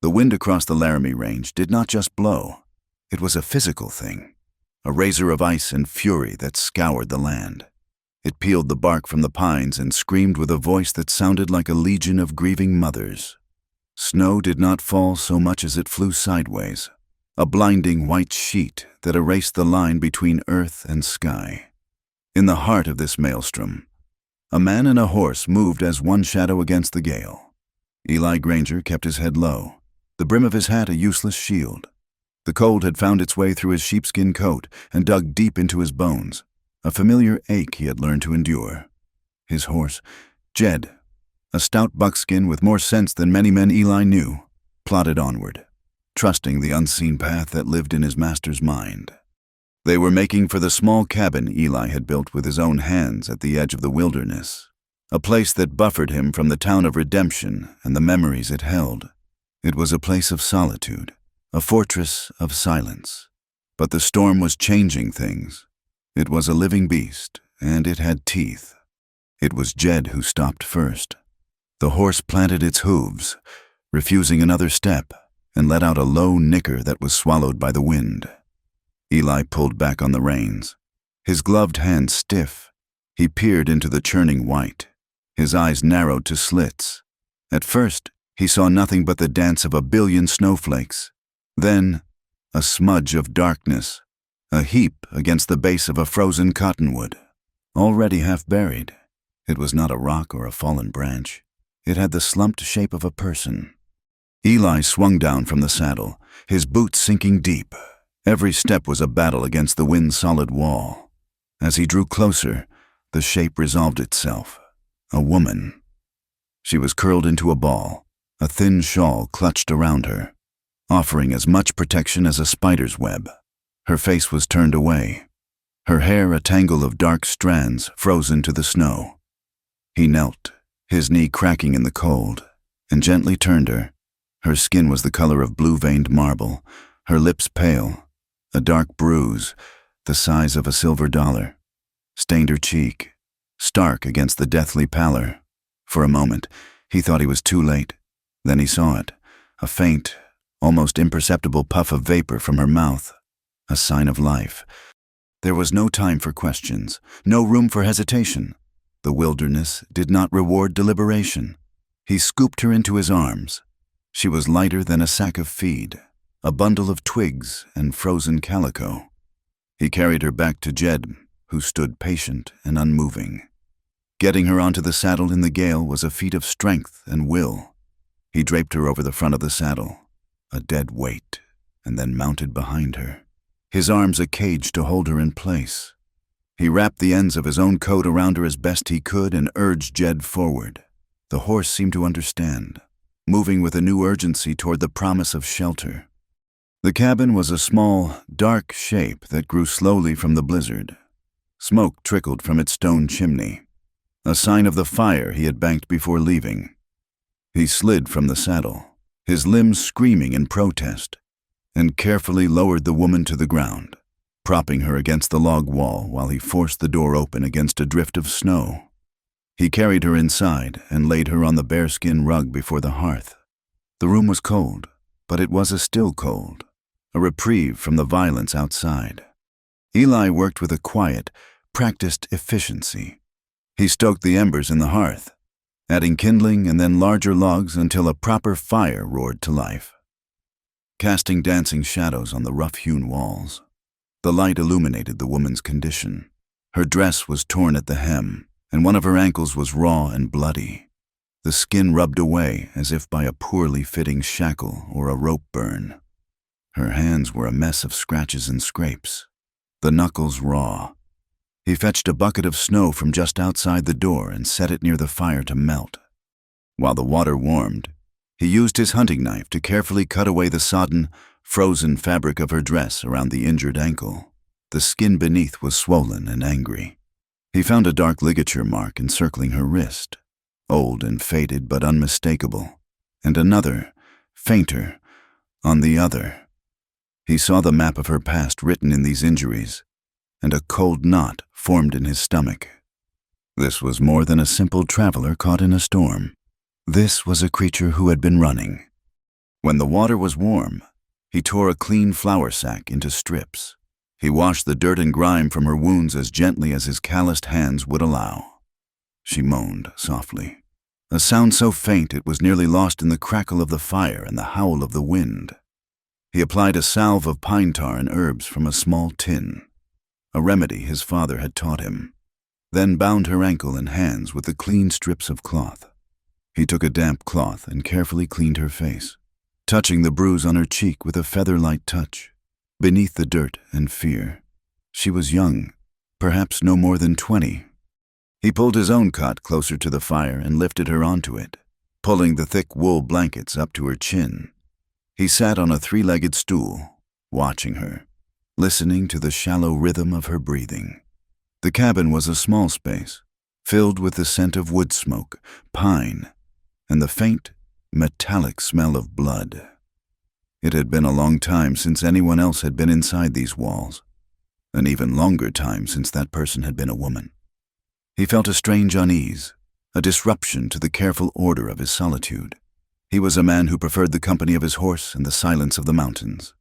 The wind across the Laramie Range did not just blow. It was a physical thing, a razor of ice and fury that scoured the land. It peeled the bark from the pines and screamed with a voice that sounded like a legion of grieving mothers. Snow did not fall so much as it flew sideways, a blinding white sheet that erased the line between earth and sky. In the heart of this maelstrom, a man and a horse moved as one shadow against the gale. Eli Granger kept his head low, the brim of his hat a useless shield. The cold had found its way through his sheepskin coat and dug deep into his bones, a familiar ache he had learned to endure. His horse, Jed, a stout buckskin with more sense than many men Eli knew, plodded onward, trusting the unseen path that lived in his master's mind. They were making for the small cabin Eli had built with his own hands at the edge of the wilderness, a place that buffered him from the town of redemption and the memories it held. It was a place of solitude, a fortress of silence. But the storm was changing things. It was a living beast, and it had teeth. It was Jed who stopped first. The horse planted its hooves, refusing another step, and let out a low nicker that was swallowed by the wind. Eli pulled back on the reins, his gloved hands stiff. He peered into the churning white, his eyes narrowed to slits. At first, he saw nothing but the dance of a billion snowflakes. Then, a smudge of darkness, a heap against the base of a frozen cottonwood, already half buried. It was not a rock or a fallen branch. It had the slumped shape of a person. Eli swung down from the saddle, his boots sinking deep. Every step was a battle against the wind-solid wall. As he drew closer, the shape resolved itself. A woman. She was curled into a ball, a thin shawl clutched around her, offering as much protection as a spider's web. Her face was turned away, her hair a tangle of dark strands frozen to the snow. He knelt, his knee cracking in the cold, and gently turned her. Her skin was the color of blue-veined marble, her lips pale. A dark bruise, the size of a silver dollar, stained her cheek, stark against the deathly pallor. For a moment, he thought he was too late. Then he saw it, a faint, almost imperceptible puff of vapor from her mouth, a sign of life. There was no time for questions, no room for hesitation. The wilderness did not reward deliberation. He scooped her into his arms. She was lighter than a sack of feed, a bundle of twigs and frozen calico. He carried her back to Jed, who stood patient and unmoving. Getting her onto the saddle in the gale was a feat of strength and will. He draped her over the front of the saddle, a dead weight, and then mounted behind her, his arms a cage to hold her in place. He wrapped the ends of his own coat around her as best he could and urged Jed forward. The horse seemed to understand, moving with a new urgency toward the promise of shelter. The cabin was a small, dark shape that grew slowly from the blizzard. Smoke trickled from its stone chimney, a sign of the fire he had banked before leaving. He slid from the saddle, his limbs screaming in protest, and carefully lowered the woman to the ground, propping her against the log wall while he forced the door open against a drift of snow. He carried her inside and laid her on the bearskin rug before the hearth. The room was cold, but it was a still cold, a reprieve from the violence outside. Eli worked with a quiet, practiced efficiency. He stoked the embers in the hearth, adding kindling and then larger logs until a proper fire roared to life, casting dancing shadows on the rough-hewn walls. The light illuminated the woman's condition. Her dress was torn at the hem, and one of her ankles was raw and bloody. The skin rubbed away as if by a poorly fitting shackle or a rope burn. Her hands were a mess of scratches and scrapes, the knuckles raw. He fetched a bucket of snow from just outside the door and set it near the fire to melt. While the water warmed, he used his hunting knife to carefully cut away the sodden, frozen fabric of her dress around the injured ankle. The skin beneath was swollen and angry. He found a dark ligature mark encircling her wrist, old and faded but unmistakable, and another, fainter, on the other. He saw the map of her past written in these injuries, and a cold knot formed in his stomach. This was more than a simple traveler caught in a storm. This was a creature who had been running. When the water was warm, he tore a clean flour sack into strips. He washed the dirt and grime from her wounds as gently as his calloused hands would allow. She moaned softly, a sound so faint it was nearly lost in the crackle of the fire and the howl of the wind. He applied a salve of pine tar and herbs from a small tin, a remedy his father had taught him, then bound her ankle and hands with the clean strips of cloth. He took a damp cloth and carefully cleaned her face, touching the bruise on her cheek with a feather-light touch. Beneath the dirt and fear, she was young, perhaps no more than 20. He pulled his own cot closer to the fire and lifted her onto it, pulling the thick wool blankets up to her chin. He sat on a 3-legged stool, watching her, listening to the shallow rhythm of her breathing. The cabin was a small space, filled with the scent of wood smoke, pine, and the faint, metallic smell of blood. It had been a long time since anyone else had been inside these walls, an even longer time since that person had been a woman. He felt a strange unease, a disruption to the careful order of his solitude. He was a man who preferred the company of his horse and the silence of the mountains.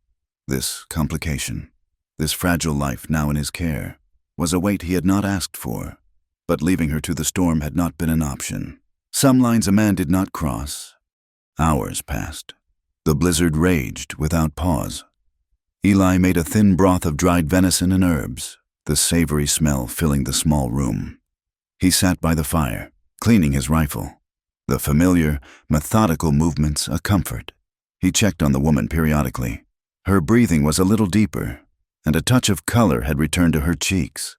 This complication, this fragile life now in his care, was a weight he had not asked for, but leaving her to the storm had not been an option. Some lines a man did not cross. Hours passed. The blizzard raged without pause. Eli made a thin broth of dried venison and herbs, the savory smell filling the small room. He sat by the fire, cleaning his rifle, the familiar, methodical movements a comfort. He checked on the woman periodically. Her breathing was a little deeper, and a touch of color had returned to her cheeks.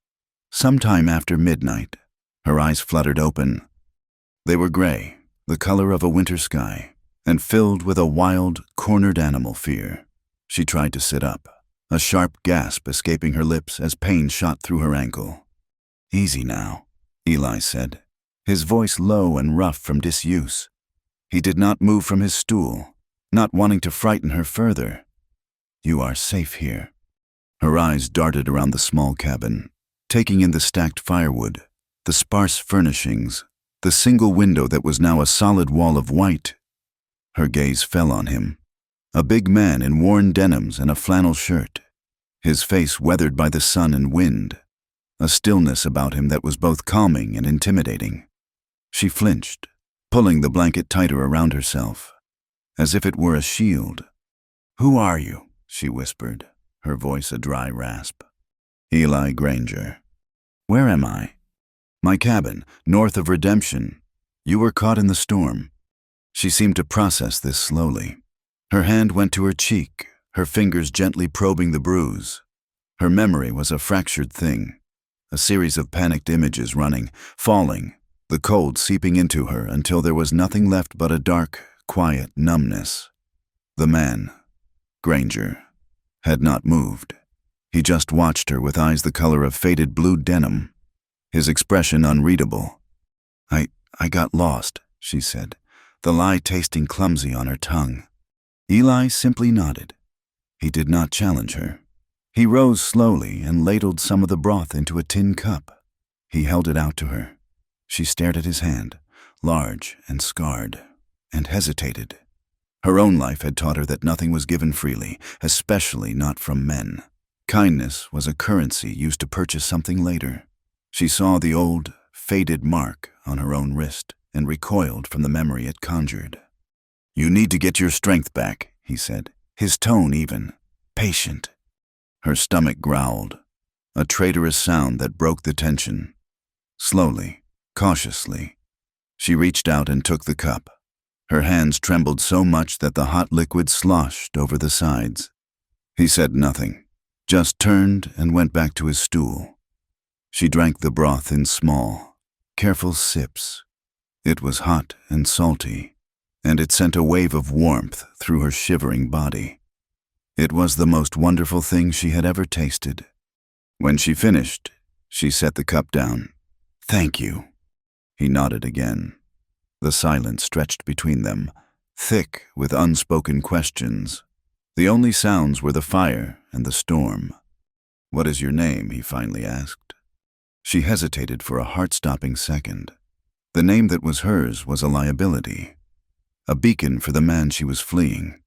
Sometime after midnight, her eyes fluttered open. They were gray, the color of a winter sky, and filled with a wild, cornered animal fear. She tried to sit up, a sharp gasp escaping her lips as pain shot through her ankle. "Easy now," Eli said, his voice low and rough from disuse. He did not move from his stool, not wanting to frighten her further. "You are safe here." Her eyes darted around the small cabin, taking in the stacked firewood, the sparse furnishings, the single window that was now a solid wall of white. Her gaze fell on him, a big man in worn denims and a flannel shirt, his face weathered by the sun and wind, a stillness about him that was both calming and intimidating. She flinched, pulling the blanket tighter around herself, as if it were a shield. "Who are you?" she whispered, her voice a dry rasp. "Eli Granger." "Where am I?" "My cabin, north of Redemption. You were caught in the storm." She seemed to process this slowly. Her hand went to her cheek, her fingers gently probing the bruise. Her memory was a fractured thing, a series of panicked images running, falling, the cold seeping into her until there was nothing left but a dark, quiet numbness. The man, Granger, had not moved. He just watched her with eyes the color of faded blue denim, his expression unreadable. I got lost," she said, the lie tasting clumsy on her tongue. Eli simply nodded. He did not challenge her. He rose slowly and ladled some of the broth into a tin cup. He held it out to her. She stared at his hand, large and scarred, and hesitated. Her own life had taught her that nothing was given freely, especially not from men. Kindness was a currency used to purchase something later. She saw the old, faded mark on her own wrist and recoiled from the memory it conjured. "You need to get your strength back," he said, his tone even, patient. Her stomach growled, a traitorous sound that broke the tension. Slowly, cautiously, she reached out and took the cup. Her hands trembled so much that the hot liquid sloshed over the sides. He said nothing, just turned and went back to his stool. She drank the broth in small, careful sips. It was hot and salty, and it sent a wave of warmth through her shivering body. It was the most wonderful thing she had ever tasted. When she finished, she set the cup down. "Thank you." He nodded again. The silence stretched between them, thick with unspoken questions. The only sounds were the fire and the storm. "What is your name?" he finally asked. She hesitated for a heart-stopping second. The name that was hers was a liability, a beacon for the man she was fleeing.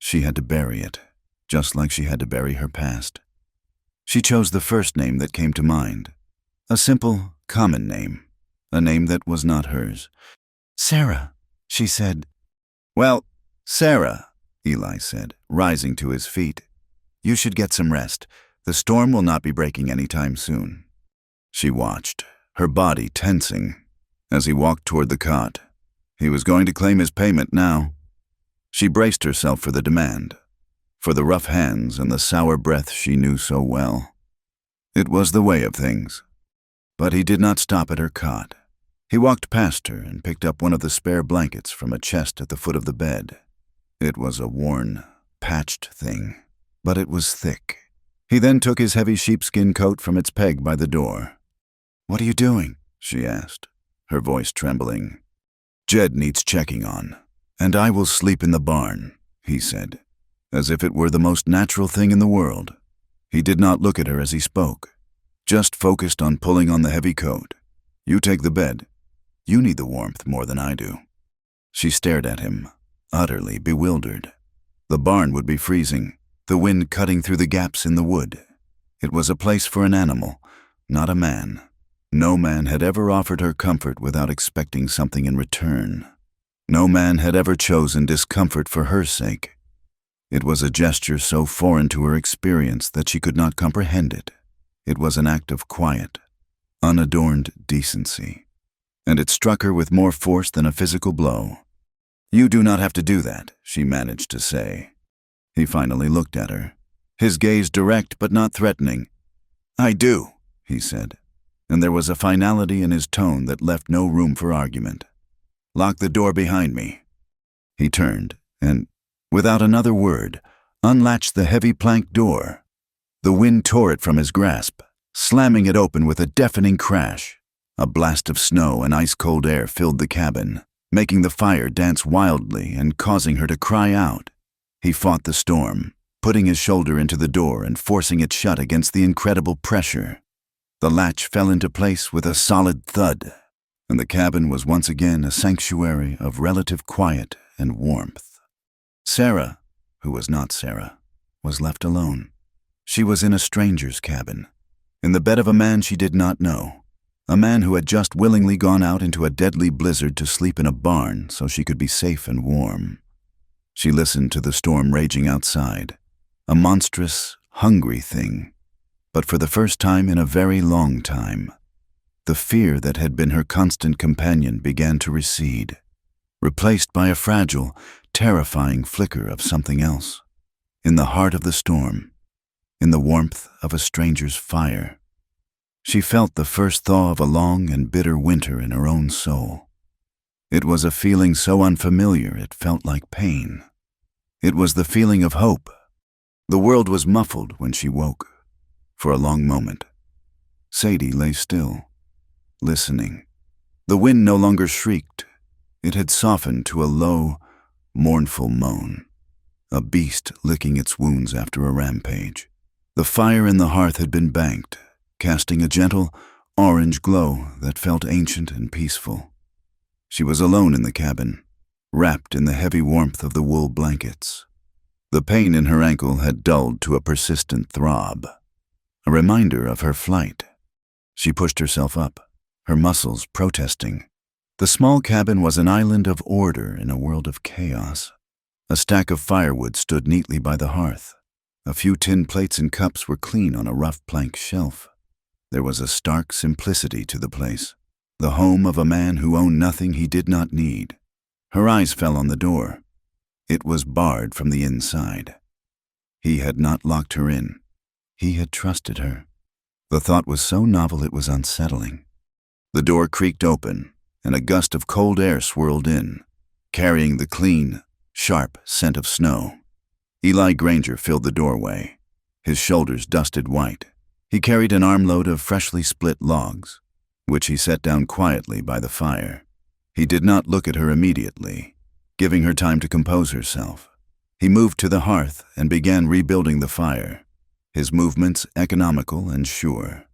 she had to bury it, just like she had to bury her past. She chose the first name that came to mind, a simple, common name, a name that was not hers. "Sarah," she said. "Well, Sarah," Eli said, rising to his feet, "you should get some rest. The storm will not be breaking anytime soon." She watched, her body tensing, as he walked toward the cot. He was going to claim his payment now. She braced herself for the demand, for the rough hands and the sour breath she knew so well. It was the way of things. But he did not stop at her cot. He walked past her and picked up one of the spare blankets from a chest at the foot of the bed. It was a worn, patched thing, but it was thick. He then took his heavy sheepskin coat from its peg by the door. "What are you doing?" she asked, her voice trembling. "Jed needs checking on, and I will sleep in the barn," he said, as if it were the most natural thing in the world. He did not look at her as he spoke, just focused on pulling on the heavy coat. "You take the bed. You need the warmth more than I do." She stared at him, utterly bewildered. The barn would be freezing, the wind cutting through the gaps in the wood. It was a place for an animal, not a man. No man had ever offered her comfort without expecting something in return. No man had ever chosen discomfort for her sake. It was a gesture so foreign to her experience that she could not comprehend it. It was an act of quiet, unadorned decency, and it struck her with more force than a physical blow. "You do not have to do that," she managed to say. He finally looked at her, his gaze direct but not threatening. "I do," he said, and there was a finality in his tone that left no room for argument. "Lock the door behind me." He turned and, without another word, unlatched the heavy plank door. The wind tore it from his grasp, slamming it open with a deafening crash. A blast of snow and ice-cold air filled the cabin, making the fire dance wildly and causing her to cry out. He fought the storm, putting his shoulder into the door and forcing it shut against the incredible pressure. The latch fell into place with a solid thud, and the cabin was once again a sanctuary of relative quiet and warmth. Sarah, who was not Sarah, was left alone. She was in a stranger's cabin, in the bed of a man she did not know, a man who had just willingly gone out into a deadly blizzard to sleep in a barn so she could be safe and warm. She listened to the storm raging outside, a monstrous, hungry thing. But for the first time in a very long time, the fear that had been her constant companion began to recede, replaced by a fragile, terrifying flicker of something else. In the heart of the storm, in the warmth of a stranger's fire, she felt the first thaw of a long and bitter winter in her own soul. It was a feeling so unfamiliar it felt like pain. It was the feeling of hope. The world was muffled when she woke. For a long moment, Sadie lay still, listening. The wind no longer shrieked. It had softened to a low, mournful moan, a beast licking its wounds after a rampage. The fire in the hearth had been banked, casting a gentle, orange glow that felt ancient and peaceful. She was alone in the cabin, wrapped in the heavy warmth of the wool blankets. The pain in her ankle had dulled to a persistent throb, a reminder of her flight. She pushed herself up, her muscles protesting. The small cabin was an island of order in a world of chaos. A stack of firewood stood neatly by the hearth. A few tin plates and cups were clean on a rough plank shelf. There was a stark simplicity to the place, the home of a man who owned nothing he did not need. Her eyes fell on the door. It was barred from the inside. He had not locked her in. He had trusted her. The thought was so novel it was unsettling. The door creaked open, and a gust of cold air swirled in, carrying the clean, sharp scent of snow. Eli Granger filled the doorway, his shoulders dusted white. He carried an armload of freshly split logs, which he set down quietly by the fire. He did not look at her immediately, giving her time to compose herself. He moved to the hearth and began rebuilding the fire, his movements economical and sure.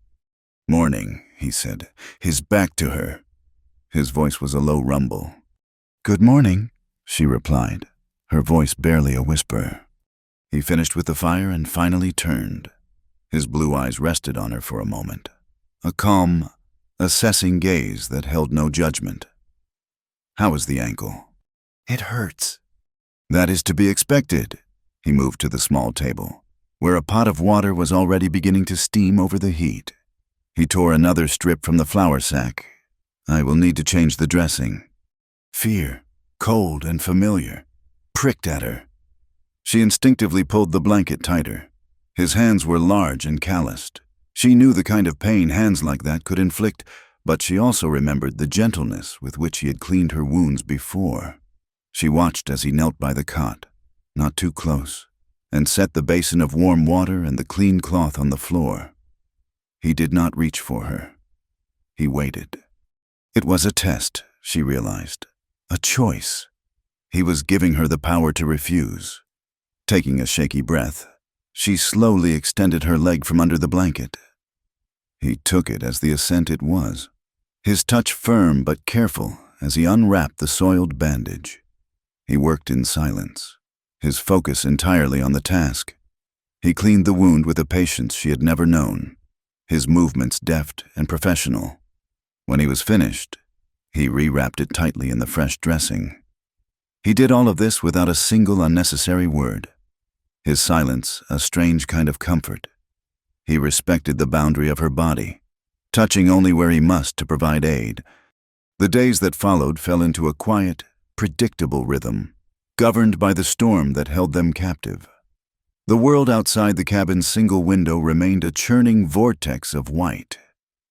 "Morning," he said, his back to her. His voice was a low rumble. "Good morning," she replied, her voice barely a whisper. He finished with the fire and finally turned. His blue eyes rested on her for a moment, a calm, assessing gaze that held no judgment. "How is the ankle?" "It hurts." "That is to be expected." He moved to the small table, where a pot of water was already beginning to steam over the heat. He tore another strip from the flour sack. "I will need to change the dressing." Fear, cold and familiar, pricked at her. She instinctively pulled the blanket tighter. His hands were large and calloused. She knew the kind of pain hands like that could inflict, but she also remembered the gentleness with which he had cleaned her wounds before. She watched as he knelt by the cot, not too close, and set the basin of warm water and the clean cloth on the floor. He did not reach for her. He waited. It was a test, she realized, a choice. He was giving her the power to refuse. Taking a shaky breath, she slowly extended her leg from under the blanket. He took it as the assent it was, his touch firm but careful as he unwrapped the soiled bandage. He worked in silence, his focus entirely on the task. He cleaned the wound with a patience she had never known, his movements deft and professional. When he was finished, he rewrapped it tightly in the fresh dressing. He did all of this without a single unnecessary word. His silence a strange kind of comfort. He respected the boundary of her body, touching only where he must to provide aid. The days that followed fell into a quiet, predictable rhythm, governed by the storm that held them captive. The world outside the cabin's single window remained a churning vortex of white.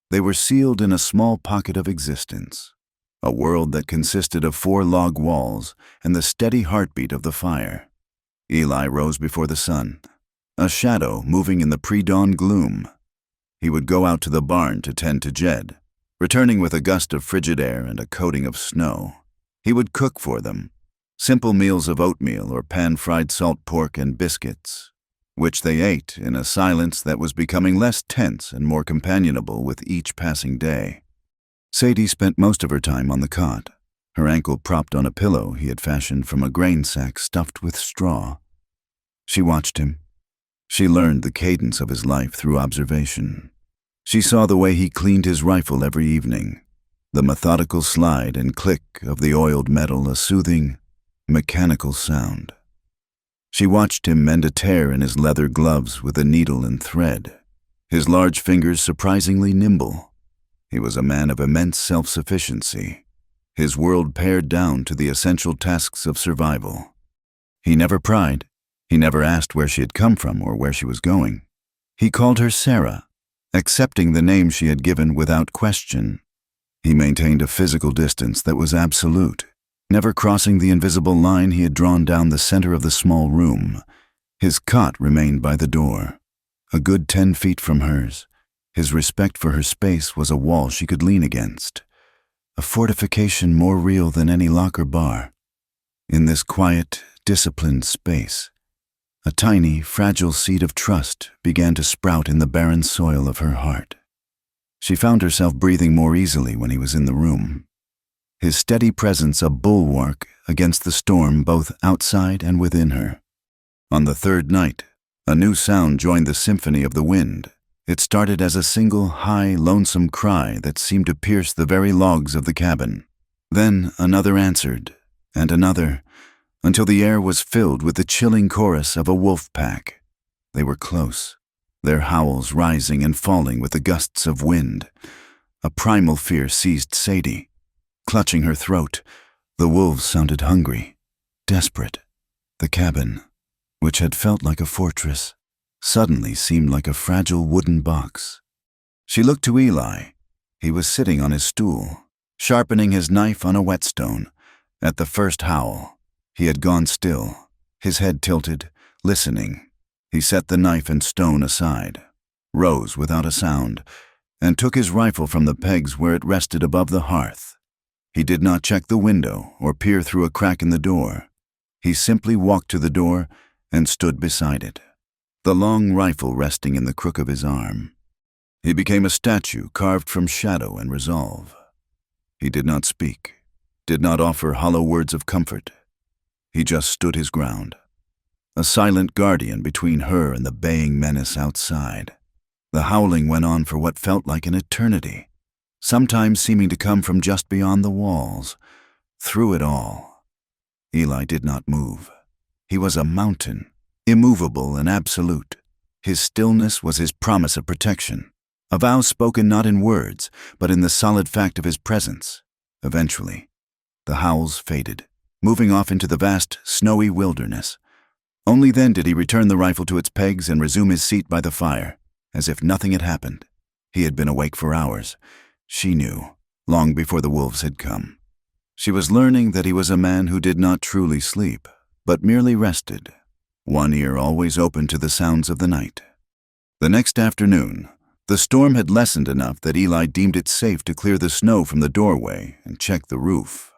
They were sealed in a small pocket of existence, a world that consisted of 4 log walls and the steady heartbeat of the fire. Eli rose before the sun, a shadow moving in the pre-dawn gloom. He would go out to the barn to tend to Jed, returning with a gust of frigid air and a coating of snow. He would cook for them, simple meals of oatmeal or pan-fried salt pork and biscuits, which they ate in a silence that was becoming less tense and more companionable with each passing day. Sadie spent most of her time on the cot, her ankle propped on a pillow he had fashioned from a grain sack stuffed with straw. She watched him. She learned the cadence of his life through observation. She saw the way he cleaned his rifle every evening, the methodical slide and click of the oiled metal, a soothing, mechanical sound. She watched him mend a tear in his leather gloves with a needle and thread, his large fingers surprisingly nimble. He was a man of immense self-sufficiency, his world pared down to the essential tasks of survival. He never pried. He never asked where she had come from or where she was going. He called her Sarah, accepting the name she had given without question. He maintained a physical distance that was absolute, never crossing the invisible line he had drawn down the center of the small room. His cot remained by the door, a good 10 feet from hers. His respect for her space was a wall she could lean against, a fortification more real than any lock or bar. In this quiet, disciplined space, a tiny, fragile seed of trust began to sprout in the barren soil of her heart. She found herself breathing more easily when he was in the room, his steady presence a bulwark against the storm both outside and within her. On the 3rd night, a new sound joined the symphony of the wind. It started as a single, high, lonesome cry that seemed to pierce the very logs of the cabin. Then another answered, and another, until the air was filled with the chilling chorus of a wolf pack. They were close, their howls rising and falling with the gusts of wind. A primal fear seized Sadie. Clutching her throat, the wolves sounded hungry, desperate. The cabin, which had felt like a fortress, suddenly seemed like a fragile wooden box. She looked to Eli. He was sitting on his stool, sharpening his knife on a whetstone. At the first howl, he had gone still, his head tilted, listening. He set the knife and stone aside, rose without a sound, and took his rifle from the pegs where it rested above the hearth. He did not check the window or peer through a crack in the door. He simply walked to the door and stood beside it, the long rifle resting in the crook of his arm. He became a statue carved from shadow and resolve. He did not speak, did not offer hollow words of comfort. He just stood his ground, a a silent guardian between her and the baying menace outside. The howling went on for what felt like an eternity, sometimes seeming to come from just beyond the walls. Through it all, Eli did not move. He was a mountain, immovable and absolute. His stillness was his promise of protection, a vow spoken not in words, but in the solid fact of his presence. Eventually, the howls faded, moving off into the vast, snowy wilderness. Only then did he return the rifle to its pegs and resume his seat by the fire, as if nothing had happened. He had been awake for hours. She knew, long before the wolves had come. She was learning that he was a man who did not truly sleep, but merely rested, one ear always open to the sounds of the night. The next afternoon, the storm had lessened enough that Eli deemed it safe to clear the snow from the doorway and check the roof.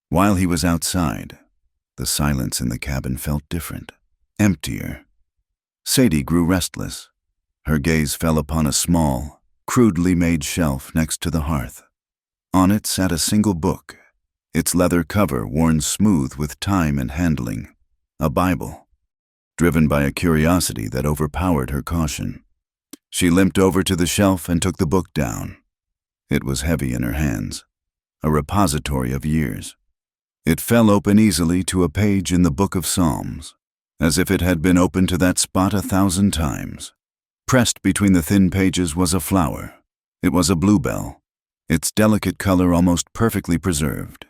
While he was outside, the silence in the cabin felt different, emptier. Sadie grew restless. Her gaze fell upon a small, crudely made shelf next to the hearth. On it sat a single book, its leather cover worn smooth with time and handling, a Bible. Driven by a curiosity that overpowered her caution, she limped over to the shelf and took the book down. It was heavy in her hands, a repository of years. It fell open easily to a page in the Book of Psalms, as if it had been opened to that spot 1,000 times. Pressed between the thin pages was a flower. It was a bluebell, its delicate color almost perfectly preserved.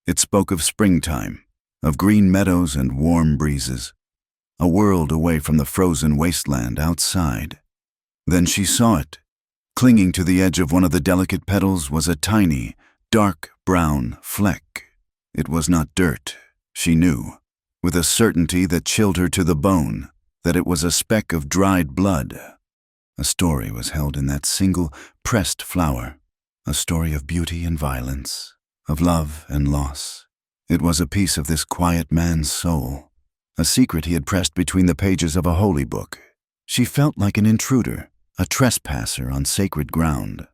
It spoke of springtime, of green meadows and warm breezes, a world away from the frozen wasteland outside. Then she saw it. Clinging to the edge of one of the delicate petals was a tiny, dark brown fleck. It was not dirt, she knew, with a certainty that chilled her to the bone, that it was a speck of dried blood. A story was held in that single, pressed flower, a story of beauty and violence, of love and loss. It was a piece of this quiet man's soul, a secret he had pressed between the pages of a holy book. She felt like an intruder, a trespasser on sacred ground.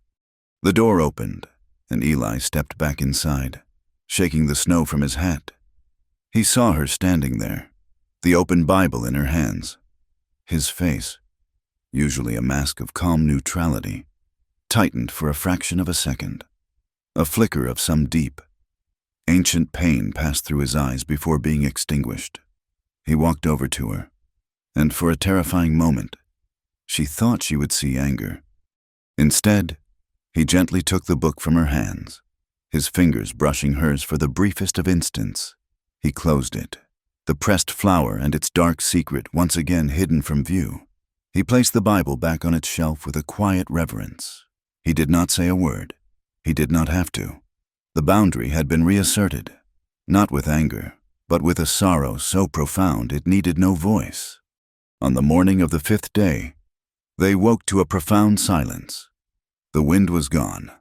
The door opened, and Eli stepped back inside, shaking the snow from his hat. He saw her standing there, the open Bible in her hands. His face, usually a mask of calm neutrality, tightened for a fraction of a second. A flicker of some deep, ancient pain passed through his eyes before being extinguished. He walked over to her, and for a terrifying moment, she thought she would see anger. Instead, he gently took the book from her hands, his fingers brushing hers for the briefest of instants. He closed it, the pressed flower and its dark secret once again hidden from view. He placed the Bible back on its shelf with a quiet reverence. He did not say a word. He did not have to. The boundary had been reasserted, not with anger, but with a sorrow so profound it needed no voice. On the morning of the 5th day, they woke to a profound silence. The wind was gone.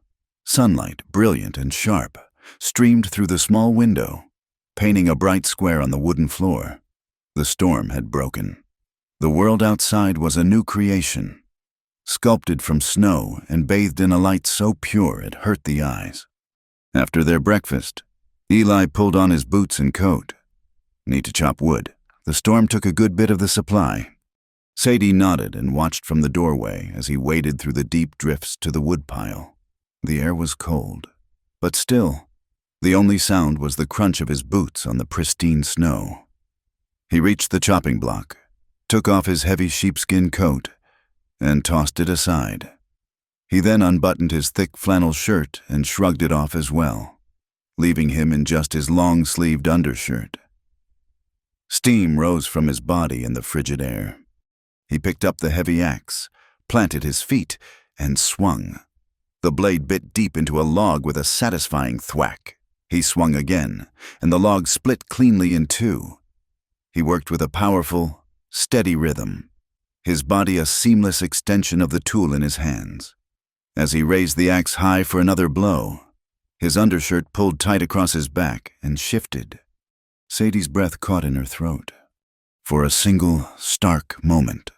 Sunlight, brilliant and sharp, streamed through the small window, painting a bright square on the wooden floor. The storm had broken. The world outside was a new creation, sculpted from snow and bathed in a light so pure it hurt the eyes. After their breakfast, Eli pulled on his boots and coat. Need to chop wood. The storm took a good bit of the supply. Sadie nodded and watched from the doorway as he waded through the deep drifts to the woodpile. The air was cold, but still, the only sound was the crunch of his boots on the pristine snow. He reached the chopping block, took off his heavy sheepskin coat, and tossed it aside. He then unbuttoned his thick flannel shirt and shrugged it off as well, leaving him in just his long-sleeved undershirt. Steam rose from his body in the frigid air. He picked up the heavy axe, planted his feet, and swung. The blade bit deep into a log with a satisfying thwack. He swung again, and the log split cleanly in two. He worked with a powerful, steady rhythm, his body a seamless extension of the tool in his hands. As he raised the axe high for another blow, his undershirt pulled tight across his back and shifted. Sadie's breath caught in her throat. For a single, stark moment,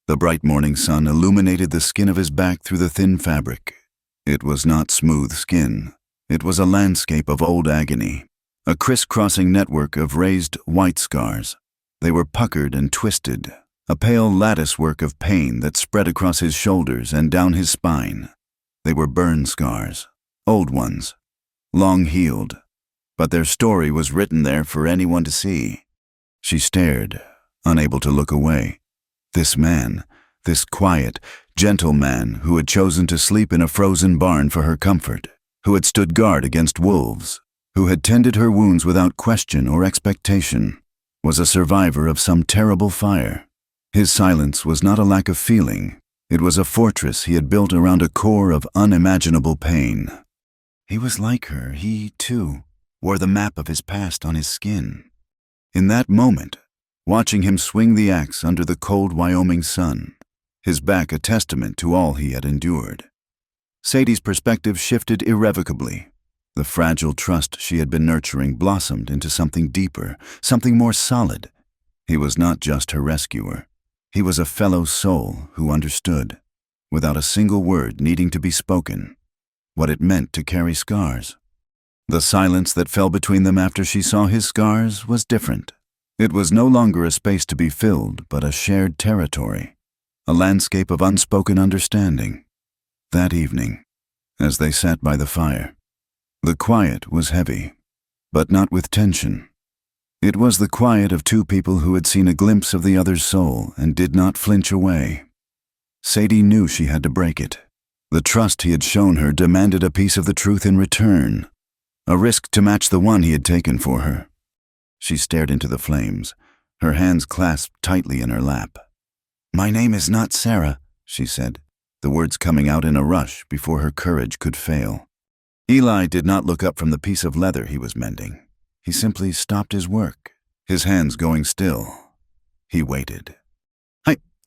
the bright morning sun illuminated the skin of his back through the thin fabric. It was not smooth skin. It was a landscape of old agony, a crisscrossing network of raised white scars. They were puckered and twisted, a pale latticework of pain that spread across his shoulders and down his spine. They were burn scars, old ones, long healed, but their story was written there for anyone to see. She stared, unable to look away. This man, this quiet, gentle man who had chosen to sleep in a frozen barn for her comfort, who had stood guard against wolves, who had tended her wounds without question or expectation, was a survivor of some terrible fire. His silence was not a lack of feeling. It was a fortress he had built around a core of unimaginable pain. He was like her. He, too, wore the map of his past on his skin. In that moment, watching him swing the axe under the cold Wyoming sun, his back a testament to all he had endured, Sadie's perspective shifted irrevocably. The fragile trust she had been nurturing blossomed into something deeper, something more solid. He was not just her rescuer. He was a fellow soul who understood, without a single word needing to be spoken, what it meant to carry scars. The silence that fell between them after she saw his scars was different. It was no longer a space to be filled, but a shared territory, a landscape of unspoken understanding. That evening, as they sat by the fire, the quiet was heavy, but not with tension. It was the quiet of two people who had seen a glimpse of the other's soul and did not flinch away. Sadie knew she had to break it. The trust he had shown her demanded a piece of the truth in return, a risk to match the one he had taken for her. She stared into the flames, her hands clasped tightly in her lap. "My name is not Sarah," she said, the words coming out in a rush before her courage could fail. Eli did not look up from the piece of leather he was mending. He simply stopped his work, his hands going still. He waited.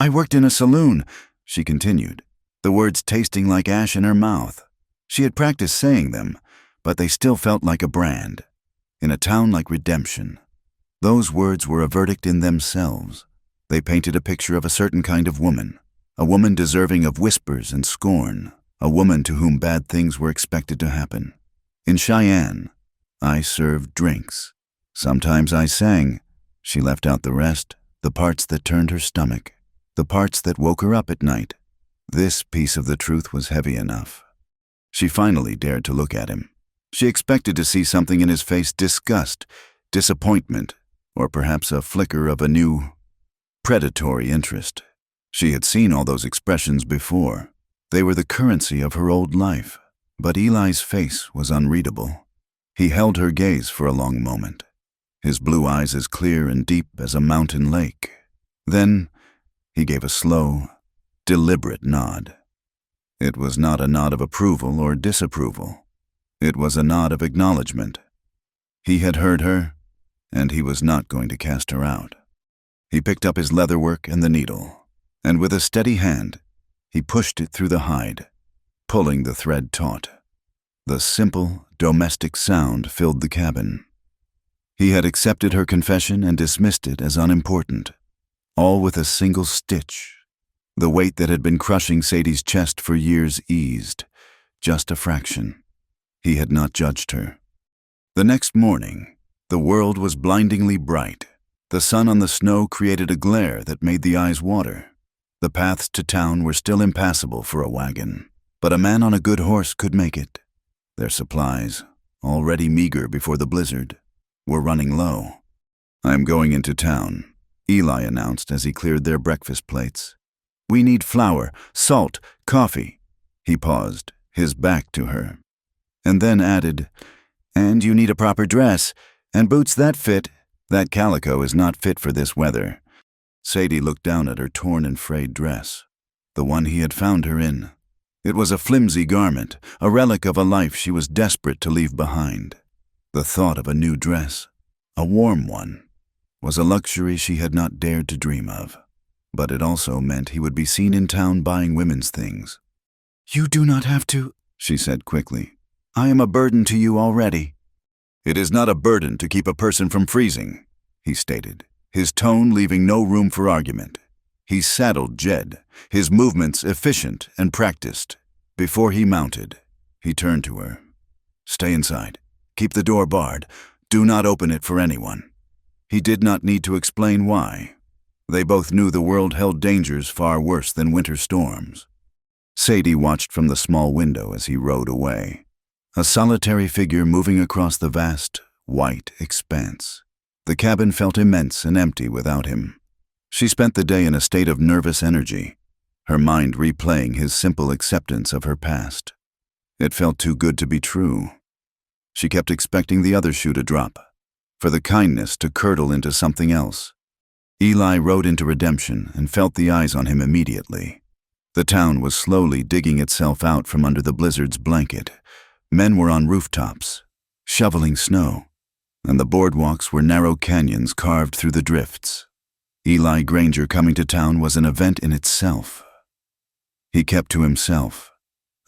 I worked in a saloon," she continued, the words tasting like ash in her mouth. She had practiced saying them, but they still felt like a brand. In a town like Redemption, those words were a verdict in themselves. They painted a picture of a certain kind of woman, a woman deserving of whispers and scorn, a woman to whom bad things were expected to happen. In Cheyenne, I served drinks. Sometimes I sang. She left out the rest, the parts that turned her stomach, the parts that woke her up at night. This piece of the truth was heavy enough. She finally dared to look at him. She expected to see something in his face: disgust, disappointment, or perhaps a flicker of a new, predatory interest. She had seen all those expressions before. They were the currency of her old life. But Eli's face was unreadable. He held her gaze for a long moment, his blue eyes as clear and deep as a mountain lake. Then he gave a slow, deliberate nod. It was not a nod of approval or disapproval. It was a nod of acknowledgement. He had heard her, and he was not going to cast her out. He picked up his leatherwork and the needle, and with a steady hand, he pushed it through the hide, pulling the thread taut. The simple, domestic sound filled the cabin. He had accepted her confession and dismissed it as unimportant, all with a single stitch. The weight that had been crushing Sadie's chest for years eased, just a fraction. He had not judged her. The next morning, the world was blindingly bright. The sun on the snow created a glare that made the eyes water. The paths to town were still impassable for a wagon, but a man on a good horse could make it. Their supplies, already meager before the blizzard, were running low. "I'm going into town," Eli announced as he cleared their breakfast plates. "We need flour, salt, coffee." He paused, his back to her, and then added, "And you need a proper dress, and boots that fit. That calico is not fit for this weather." Sadie looked down at her torn and frayed dress, the one he had found her in. It was a flimsy garment, a relic of a life she was desperate to leave behind. The thought of a new dress, a warm one, was a luxury she had not dared to dream of. But it also meant he would be seen in town buying women's things. "You do not have to," she said quickly. "I am a burden to you already." "It is not a burden to keep a person from freezing," he stated, his tone leaving no room for argument. He saddled Jed, his movements efficient and practiced. Before he mounted, he turned to her. "Stay inside. Keep the door barred. Do not open it for anyone." He did not need to explain why. They both knew the world held dangers far worse than winter storms. Sadie watched from the small window as he rode away, a solitary figure moving across the vast, white expanse. The cabin felt immense and empty without him. She spent the day in a state of nervous energy, her mind replaying his simple acceptance of her past. It felt too good to be true. She kept expecting the other shoe to drop, for the kindness to curdle into something else. Eli rode into redemption and felt the eyes on him immediately. The town was slowly digging itself out from under the blizzard's blanket. Men were on rooftops, shoveling snow, and the boardwalks were narrow canyons carved through the drifts. Eli Granger coming to town was an event in itself. He kept to himself,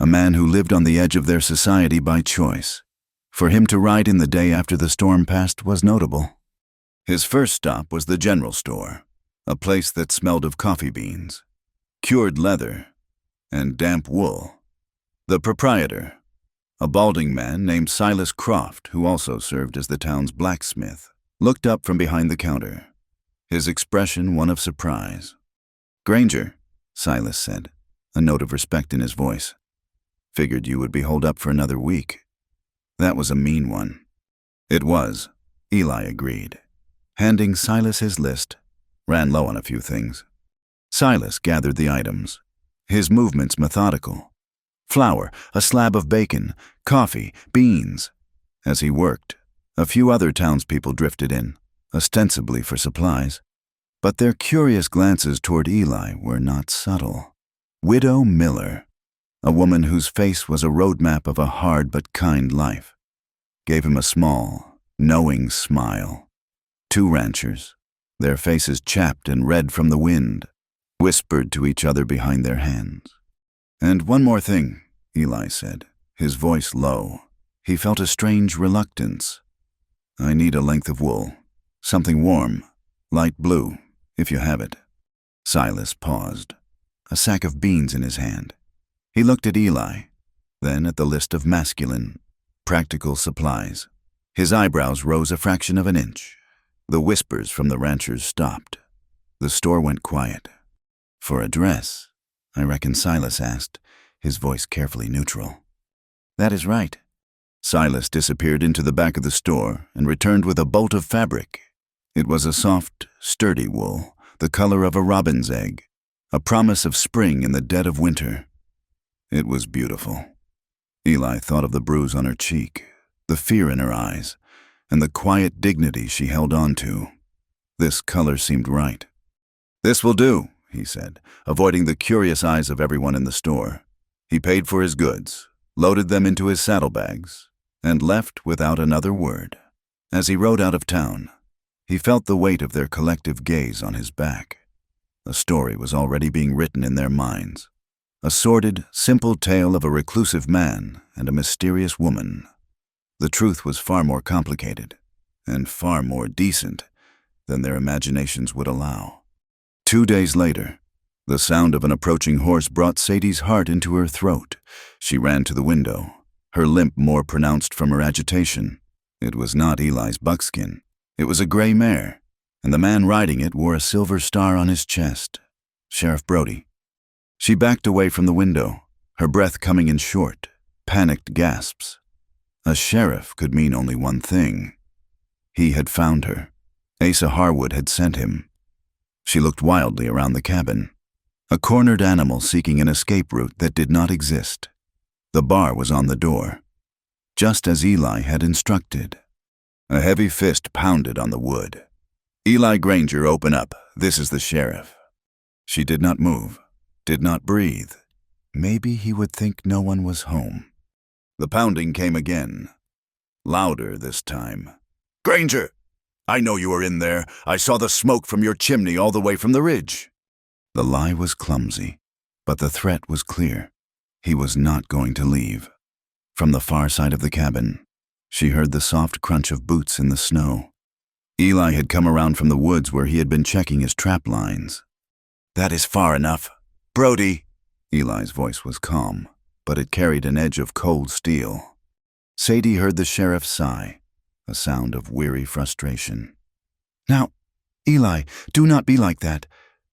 a man who lived on the edge of their society by choice. For him to ride in the day after the storm passed was notable. His first stop was the general store, a place that smelled of coffee beans, cured leather, and damp wool. The proprietor, a balding man named Silas Croft, who also served as the town's blacksmith, looked up from behind the counter, his expression one of surprise. "Granger," Silas said, a note of respect in his voice. "Figured you would be holed up for another week." That was a mean one. It was, Eli agreed. Handing Silas his list, ran low on a few things. Silas gathered the items, his movements methodical. Flour, a slab of bacon, coffee, beans. As he worked, a few other townspeople drifted in, ostensibly for supplies. But their curious glances toward Eli were not subtle. Widow Miller, a woman whose face was a roadmap of a hard but kind life, gave him a small, knowing smile. Two ranchers, their faces chapped and red from the wind, whispered to each other behind their hands. "And one more thing," Eli said, his voice low. He felt a strange reluctance. "I need a length of wool, something warm, light blue, if you have it." Silas paused, a sack of beans in his hand. He looked at Eli, then at the list of masculine, practical supplies. His eyebrows rose a fraction of an inch. The whispers from the ranchers stopped. The store went quiet. "For a dress, I reckon?" Silas asked, his voice carefully neutral. "That is right." Silas disappeared into the back of the store and returned with a bolt of fabric. It was a soft, sturdy wool, the color of a robin's egg, a promise of spring in the dead of winter. It was beautiful. Eli thought of the bruise on her cheek, the fear in her eyes, and the quiet dignity she held on to. This color seemed right. "This will do," he said, avoiding the curious eyes of everyone in the store. He paid for his goods, loaded them into his saddlebags, and left without another word. As he rode out of town, he felt the weight of their collective gaze on his back. A story was already being written in their minds. A sordid, simple tale of a reclusive man and a mysterious woman. The truth was far more complicated, and far more decent than their imaginations would allow. 2 days later, the sound of an approaching horse brought Sadie's heart into her throat. She ran to the window, her limp more pronounced from her agitation. It was not Eli's buckskin. It was a gray mare, and the man riding it wore a silver star on his chest. Sheriff Brody. She backed away from the window, her breath coming in short, panicked gasps. A sheriff could mean only one thing. He had found her. Asa Harwood had sent him. She looked wildly around the cabin. A cornered animal seeking an escape route that did not exist. The bar was on the door, just as Eli had instructed. A heavy fist pounded on the wood. "Eli Granger, open up. This is the sheriff." She did not move, did not breathe. Maybe he would think no one was home. The pounding came again, louder this time. "Granger! I know you were in there. I saw the smoke from your chimney all the way from the ridge." The lie was clumsy, but the threat was clear. He was not going to leave. From the far side of the cabin, she heard the soft crunch of boots in the snow. Eli had come around from the woods where he had been checking his trap lines. "That is far enough. Brody!" Eli's voice was calm, but it carried an edge of cold steel. Sadie heard the sheriff sigh, a sound of weary frustration. Now, Eli, do not be like that.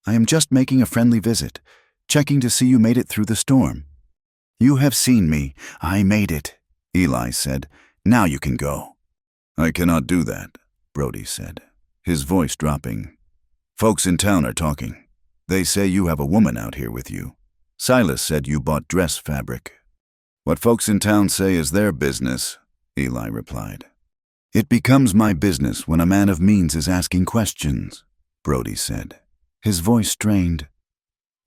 I am just making a friendly visit, checking to see you made it through the storm. You have seen me. I made it, Eli said. Now you can go. I cannot do that, Brody said, his voice dropping. Folks in town are talking. They say you have a woman out here with you. Silas said you bought dress fabric. What folks in town say is their business, Eli replied. It becomes my business when a man of means is asking questions, Brody said, his voice strained.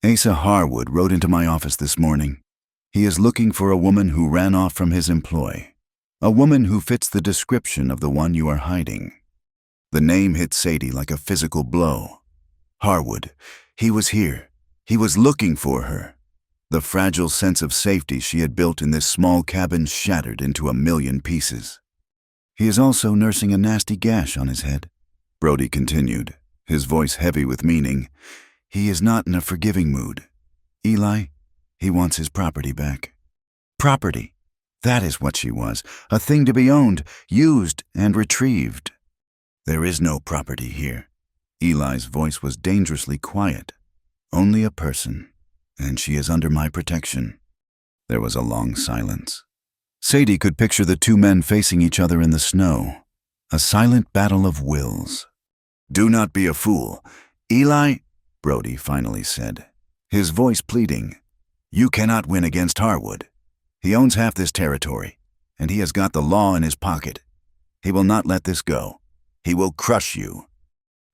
Asa Harwood rode into my office this morning. He is looking for a woman who ran off from his employ, a woman who fits the description of the one you are hiding. The name hit Sadie like a physical blow. Harwood, he was here. He was looking for her. The fragile sense of safety she had built in this small cabin shattered into a million pieces. He is also nursing a nasty gash on his head, Brody continued, his voice heavy with meaning. He is not in a forgiving mood. Eli, he wants his property back. Property. That is what she was, a thing to be owned, used, and retrieved. There is no property here. Eli's voice was dangerously quiet. Only a person, and she is under my protection. There was a long silence. Sadie could picture the two men facing each other in the snow, a silent battle of wills. Do not be a fool. Eli, Brody finally said, his voice pleading. You cannot win against Harwood. He owns half this territory, and he has got the law in his pocket. He will not let this go. He will crush you.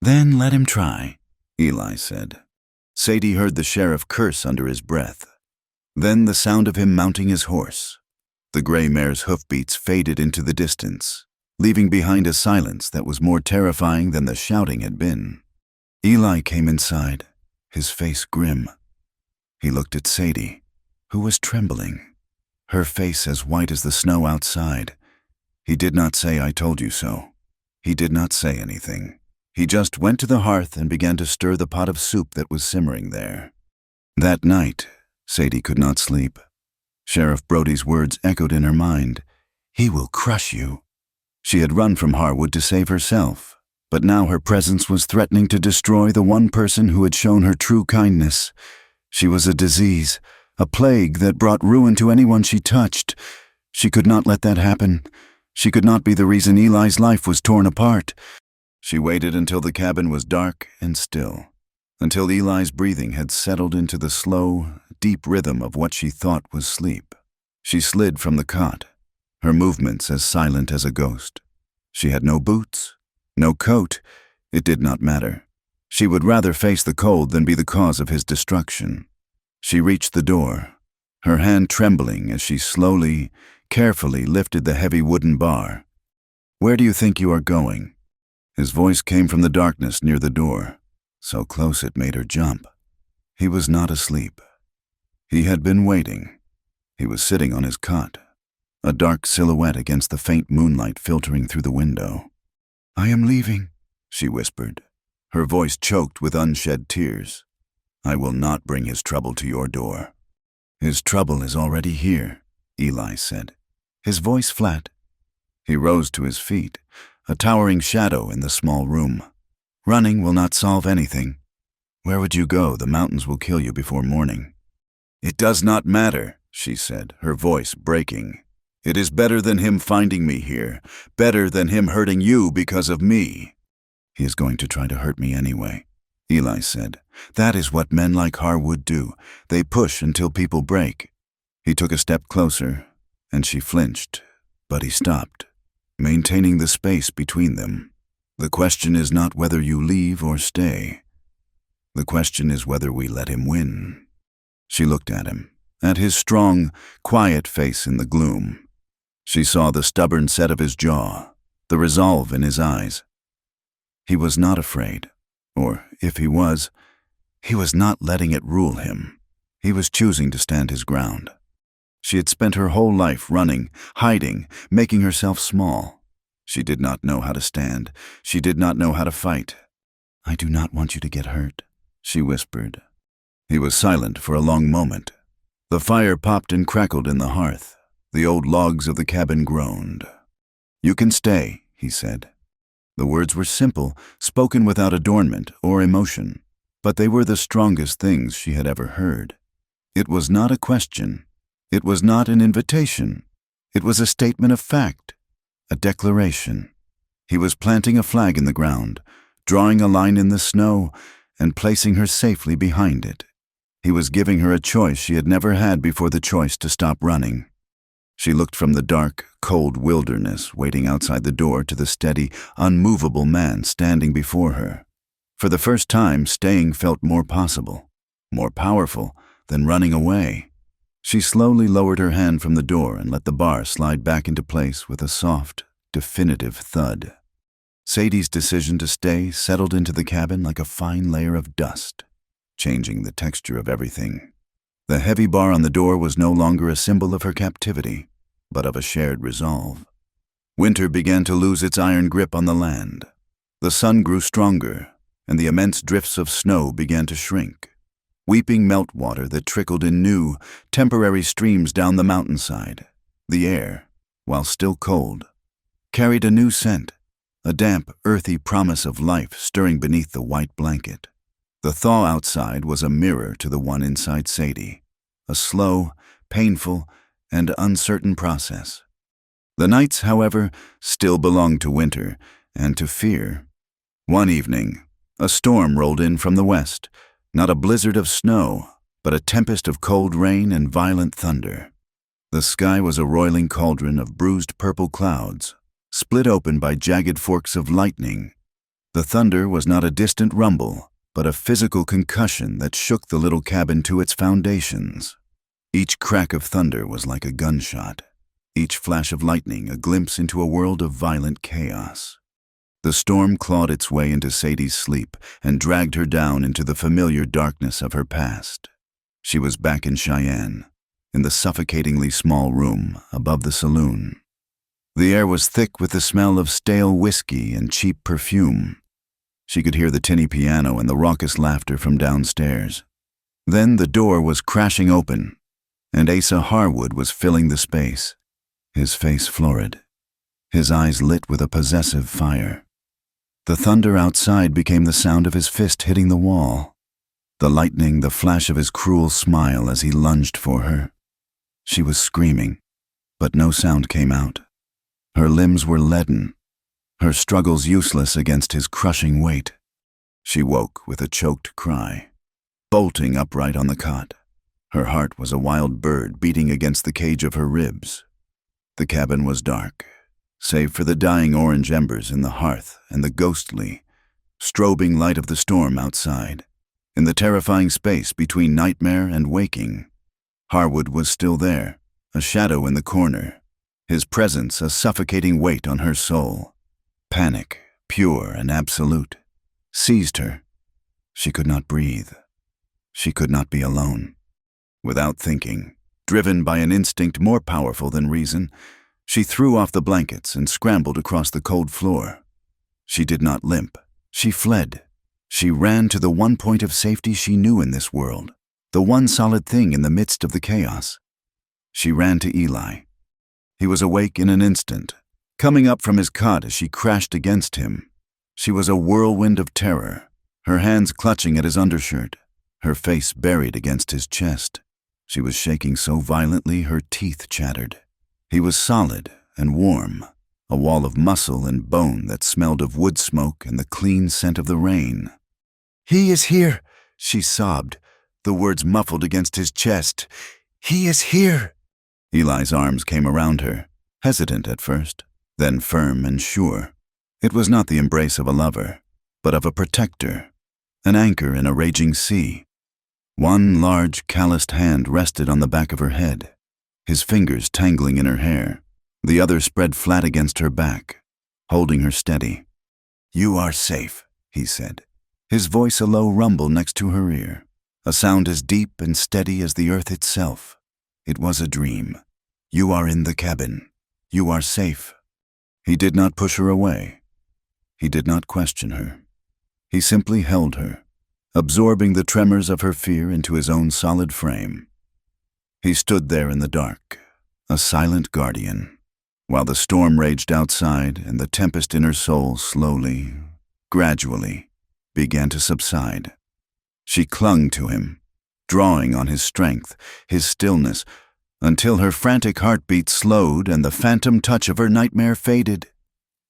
Then let him try, Eli said. Sadie heard the sheriff curse under his breath. Then the sound of him mounting his horse. The gray mare's hoofbeats faded into the distance, leaving behind a silence that was more terrifying than the shouting had been. Eli came inside, his face grim. He looked at Sadie, who was trembling, her face as white as the snow outside. He did not say, I told you so. He did not say anything. He just went to the hearth and began to stir the pot of soup that was simmering there. That night, Sadie could not sleep. Sheriff Brody's words echoed in her mind. He will crush you. She had run from Harwood to save herself, but now her presence was threatening to destroy the one person who had shown her true kindness. She was a disease, a plague that brought ruin to anyone she touched. She could not let that happen. She could not be the reason Eli's life was torn apart. She waited until the cabin was dark and still, until Eli's breathing had settled into the slow, deep rhythm of what she thought was sleep. She slid from the cot, her movements as silent as a ghost. She had no boots, no coat. It did not matter. She would rather face the cold than be the cause of his destruction. She reached the door, her hand trembling as she slowly, carefully lifted the heavy wooden bar. Where do you think you are going? His voice came from the darkness near the door, so close it made her jump. He was not asleep. He had been waiting. He was sitting on his cot, a dark silhouette against the faint moonlight filtering through the window. I am leaving, she whispered, her voice choked with unshed tears. I will not bring his trouble to your door. His trouble is already here, Eli said, his voice flat. He rose to his feet, a towering shadow in the small room. Running will not solve anything. Where would you go? The mountains will kill you before morning. It does not matter, she said, her voice breaking. It is better than him finding me here, better than him hurting you because of me. He is going to try to hurt me anyway, Eli said. That is what men like Harwood do. They push until people break. He took a step closer, and she flinched, but he stopped, maintaining the space between them. The question is not whether you leave or stay. The question is whether we let him win. She looked at him, at his strong, quiet face in the gloom. She saw the stubborn set of his jaw, the resolve in his eyes. He was not afraid, or if he was not letting it rule him. He was choosing to stand his ground. She had spent her whole life running, hiding, making herself small. She did not know how to stand. She did not know how to fight. I do not want you to get hurt, she whispered. He was silent for a long moment. The fire popped and crackled in the hearth. The old logs of the cabin groaned. You can stay, he said. The words were simple, spoken without adornment or emotion, but they were the strongest things she had ever heard. It was not a question. It was not an invitation. It was a statement of fact, a declaration. He was planting a flag in the ground, drawing a line in the snow, and placing her safely behind it. He was giving her a choice she had never had before, the choice to stop running. She looked from the dark, cold wilderness waiting outside the door to the steady, unmovable man standing before her. For the first time, staying felt more possible, more powerful than running away. She slowly lowered her hand from the door and let the bar slide back into place with a soft, definitive thud. Sadie's decision to stay settled into the cabin like a fine layer of dust, changing the texture of everything. The heavy bar on the door was no longer a symbol of her captivity, but of a shared resolve. Winter began to lose its iron grip on the land. The sun grew stronger, and the immense drifts of snow began to shrink. Weeping meltwater that trickled in new, temporary streams down the mountainside. The air, while still cold, carried a new scent, a damp, earthy promise of life stirring beneath the white blanket. The thaw outside was a mirror to the one inside Sadie, a slow, painful, and uncertain process. The nights, however, still belonged to winter and to fear. One evening, a storm rolled in from the west, not a blizzard of snow, but a tempest of cold rain and violent thunder. The sky was a roiling cauldron of bruised purple clouds, split open by jagged forks of lightning. The thunder was not a distant rumble, but a physical concussion that shook the little cabin to its foundations. Each crack of thunder was like a gunshot, each flash of lightning a glimpse into a world of violent chaos. The storm clawed its way into Sadie's sleep and dragged her down into the familiar darkness of her past. She was back in Cheyenne, in the suffocatingly small room above the saloon. The air was thick with the smell of stale whiskey and cheap perfume. She could hear the tinny piano and the raucous laughter from downstairs. Then the door was crashing open, and Asa Harwood was filling the space, his face florid, his eyes lit with a possessive fire. The thunder outside became the sound of his fist hitting the wall, the lightning the flash of his cruel smile as he lunged for her. She was screaming, but no sound came out. Her limbs were leaden, her struggles useless against his crushing weight. She woke with a choked cry, bolting upright on the cot. Her heart was a wild bird beating against the cage of her ribs. The cabin was dark, save for the dying orange embers in the hearth and the ghostly, strobing light of the storm outside. In the terrifying space between nightmare and waking, Harwood was still there, a shadow in the corner, his presence a suffocating weight on her soul. Panic, pure and absolute, seized her. She could not breathe. She could not be alone. Without thinking, driven by an instinct more powerful than reason, she threw off the blankets and scrambled across the cold floor. She did not limp. She fled. She ran to the one point of safety she knew in this world, the one solid thing in the midst of the chaos. She ran to Eli. He was awake in an instant, coming up from his cot as she crashed against him. She was a whirlwind of terror, her hands clutching at his undershirt, her face buried against his chest. She was shaking so violently her teeth chattered. He was solid and warm, a wall of muscle and bone that smelled of wood smoke and the clean scent of the rain. "He is here," she sobbed, the words muffled against his chest. "He is here." Eli's arms came around her, hesitant at first, then firm and sure. It was not the embrace of a lover, but of a protector, an anchor in a raging sea. One large, calloused hand rested on the back of her head, his fingers tangling in her hair, the other spread flat against her back, holding her steady. "You are safe," he said, his voice a low rumble next to her ear, a sound as deep and steady as the earth itself. It was a dream. "You are in the cabin. You are safe." He did not push her away. He did not question her. He simply held her, absorbing the tremors of her fear into his own solid frame. He stood there in the dark, a silent guardian, while the storm raged outside and the tempest in her soul slowly, gradually, began to subside. She clung to him, drawing on his strength, his stillness, until her frantic heartbeat slowed and the phantom touch of her nightmare faded.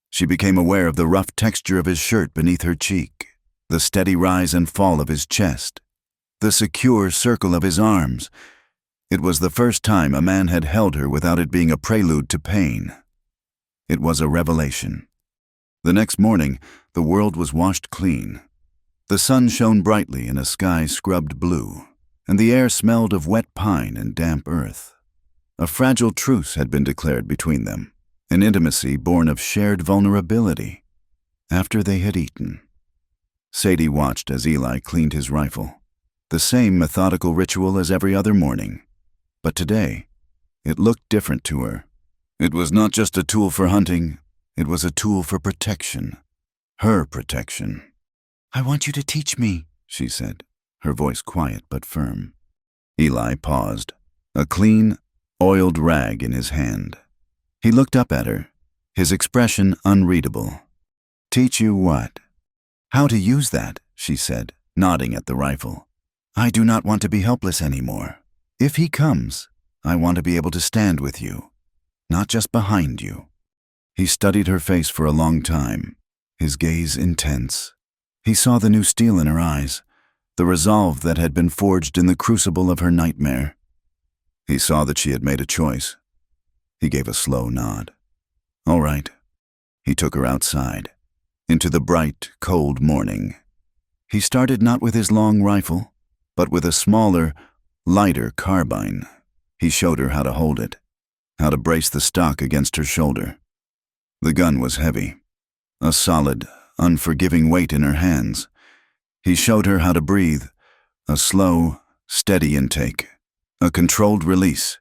She became aware of the rough texture of his shirt beneath her cheek, the steady rise and fall of his chest, the secure circle of his arms. It was the first time a man had held her without it being a prelude to pain. It was a revelation. The next morning, the world was washed clean. The sun shone brightly in a sky scrubbed blue, and the air smelled of wet pine and damp earth. A fragile truce had been declared between them, an intimacy born of shared vulnerability. After they had eaten, Sadie watched as Eli cleaned his rifle, the same methodical ritual as every other morning. But today, it looked different to her. It was not just a tool for hunting, it was a tool for protection. Her protection. "I want you to teach me," she said, her voice quiet but firm. Eli paused, a clean, oiled rag in his hand. He looked up at her, his expression unreadable. "Teach you what?" "How to use that," she said, nodding at the rifle. "I do not want to be helpless anymore. If he comes, I want to be able to stand with you, not just behind you." He studied her face for a long time, his gaze intense. He saw the new steel in her eyes, the resolve that had been forged in the crucible of her nightmare. He saw that she had made a choice. He gave a slow nod. "All right." He took her outside, into the bright, cold morning. He started not with his long rifle, but with a smaller, lighter carbine. He showed her how to hold it, how to brace the stock against her shoulder. The gun was heavy, a solid, unforgiving weight in her hands. He showed her how to breathe, a slow, steady intake, a controlled release.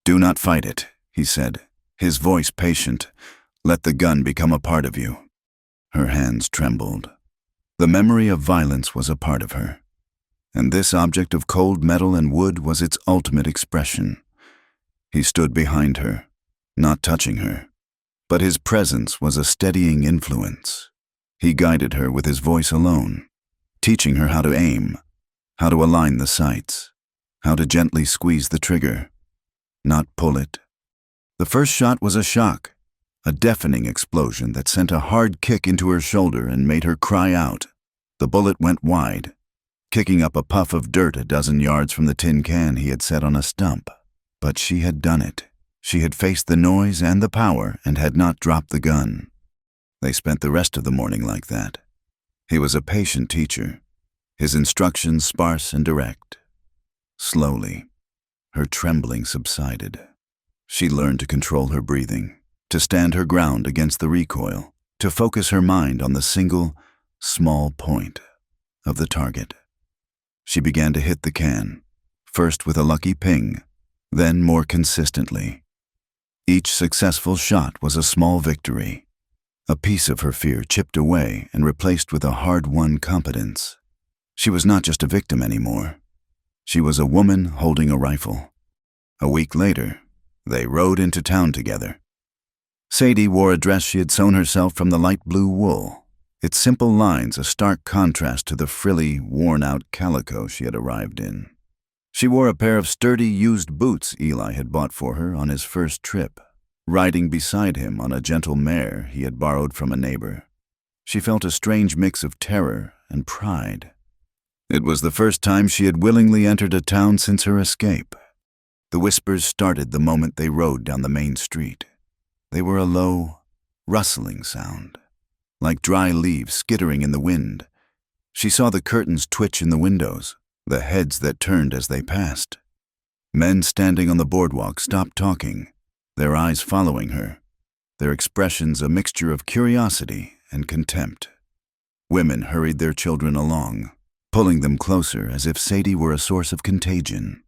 "Do not fight it," he said, his voice patient. "Let the gun become a part of you." Her hands trembled. The memory of violence was a part of her, and this object of cold metal and wood was its ultimate expression. He stood behind her, not touching her, but his presence was a steadying influence. He guided her with his voice alone, teaching her how to aim, how to align the sights, how to gently squeeze the trigger, not pull it. The first shot was a shock, a deafening explosion that sent a hard kick into her shoulder and made her cry out. The bullet went wide, kicking up a puff of dirt a dozen yards from the tin can he had set on a stump. But she had done it. She had faced the noise and the power and had not dropped the gun. They spent the rest of the morning like that. He was a patient teacher, his instructions sparse and direct. Slowly, her trembling subsided. She learned to control her breathing, to stand her ground against the recoil, to focus her mind on the single, small point of the target. She began to hit the can, first with a lucky ping, then more consistently. Each successful shot was a small victory, a piece of her fear chipped away and replaced with a hard-won competence. She was not just a victim anymore. She was a woman holding a rifle. A week later, they rode into town together. Sadie wore a dress she had sewn herself from the light blue wool, its simple lines a stark contrast to the frilly, worn-out calico she had arrived in. She wore a pair of sturdy, used boots Eli had bought for her on his first trip, riding beside him on a gentle mare he had borrowed from a neighbor. She felt a strange mix of terror and pride. It was the first time she had willingly entered a town since her escape. The whispers started the moment they rode down the main street. They were a low, rustling sound, like dry leaves skittering in the wind. She saw the curtains twitch in the windows, the heads that turned as they passed. Men standing on the boardwalk stopped talking, their eyes following her, their expressions a mixture of curiosity and contempt. Women hurried their children along, pulling them closer as if Sadie were a source of contagion.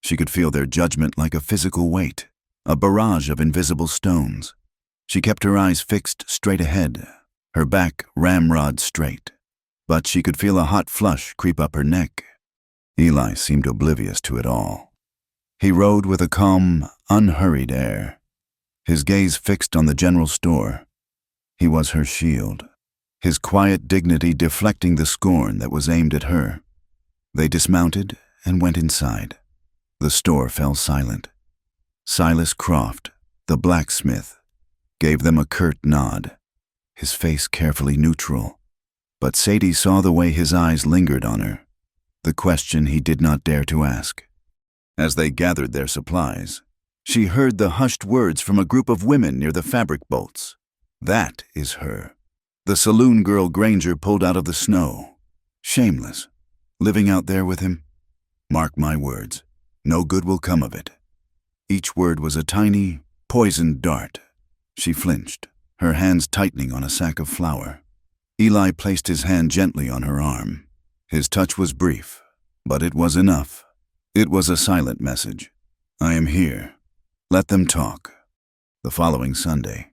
She could feel their judgment like a physical weight, a barrage of invisible stones. She kept her eyes fixed straight ahead, her back ramrod straight, but she could feel a hot flush creep up her neck. Eli seemed oblivious to it all. He rode with a calm, unhurried air. his gaze fixed on the general store. He was her shield, his quiet dignity deflecting the scorn that was aimed at her. They dismounted and went inside. The store fell silent. Silas Croft, the blacksmith, gave them a curt nod, his face carefully neutral. But Sadie saw the way his eyes lingered on her, the question he did not dare to ask. As they gathered their supplies, she heard the hushed words from a group of women near the fabric bolts. That is her. The saloon girl Granger pulled out of the snow. Shameless. Living out there with him? Mark my words, no good will come of it. Each word was a tiny, poisoned dart. She flinched, her hands tightening on a sack of flour. Eli placed his hand gently on her arm. His touch was brief, but it was enough. It was a silent message. I am here. Let them talk. The following Sunday,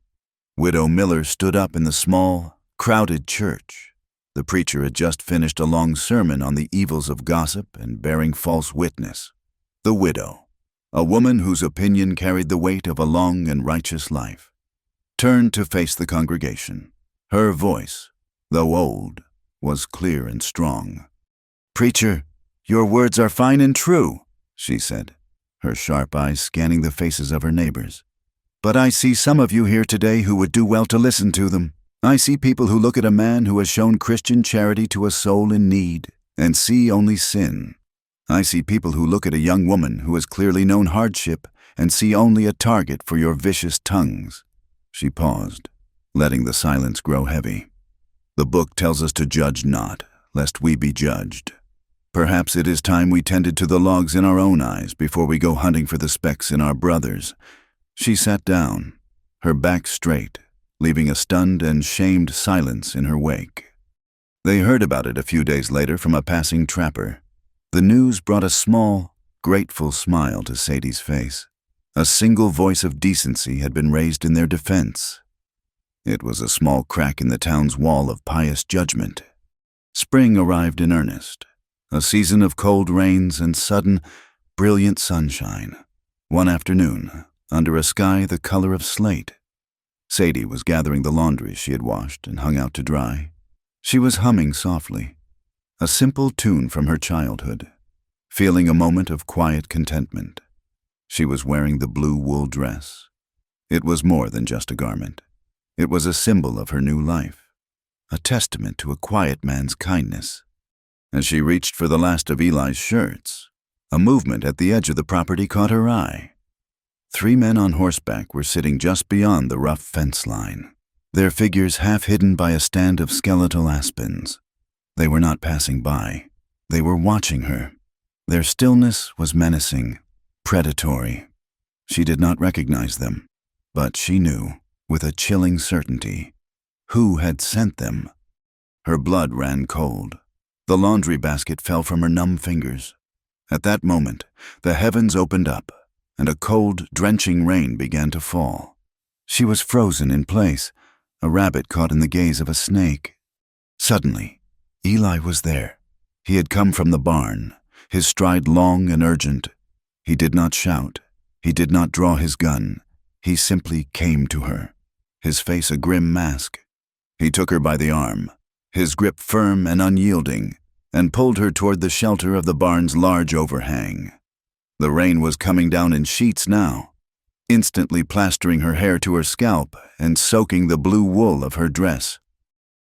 Widow Miller stood up in the small, crowded church. The preacher had just finished a long sermon on the evils of gossip and bearing false witness. The widow, a woman whose opinion carried the weight of a long and righteous life, turned to face the congregation. Her voice, though old, was clear and strong. "Preacher, your words are fine and true," she said, her sharp eyes scanning the faces of her neighbors. "But I see some of you here today who would do well to listen to them. I see people who look at a man who has shown Christian charity to a soul in need and see only sin. I see people who look at a young woman who has clearly known hardship and see only a target for your vicious tongues." She paused, letting the silence grow heavy. "The book tells us to judge not, lest we be judged. Perhaps it is time we tended to the logs in our own eyes before we go hunting for the specks in our brothers." She sat down, her back straight, leaving a stunned and shamed silence in her wake. They heard about it a few days later from a passing trapper. The news brought a small, grateful smile to Sadie's face. A single voice of decency had been raised in their defense. It was a small crack in the town's wall of pious judgment. Spring arrived in earnest, a season of cold rains and sudden, brilliant sunshine. One afternoon, under a sky the color of slate, Sadie was gathering the laundry she had washed and hung out to dry. She was humming softly, a simple tune from her childhood, feeling a moment of quiet contentment. She was wearing the blue wool dress. It was more than just a garment. It was a symbol of her new life, a testament to a quiet man's kindness. As she reached for the last of Eli's shirts, a movement at the edge of the property caught her eye. 3 men on horseback were sitting just beyond the rough fence line, their figures half hidden by a stand of skeletal aspens. They were not passing by. They were watching her. Their stillness was menacing, predatory. She did not recognize them, but she knew, with a chilling certainty, who had sent them. Her blood ran cold. The laundry basket fell from her numb fingers. At that moment, the heavens opened up, and a cold, drenching rain began to fall. She was frozen in place, a rabbit caught in the gaze of a snake. Suddenly, Eli was there. He had come from the barn, his stride long and urgent. He did not shout. He did not draw his gun. He simply came to her, his face a grim mask. He took her by the arm, his grip firm and unyielding, and pulled her toward the shelter of the barn's large overhang. The rain was coming down in sheets now, instantly plastering her hair to her scalp and soaking the blue wool of her dress.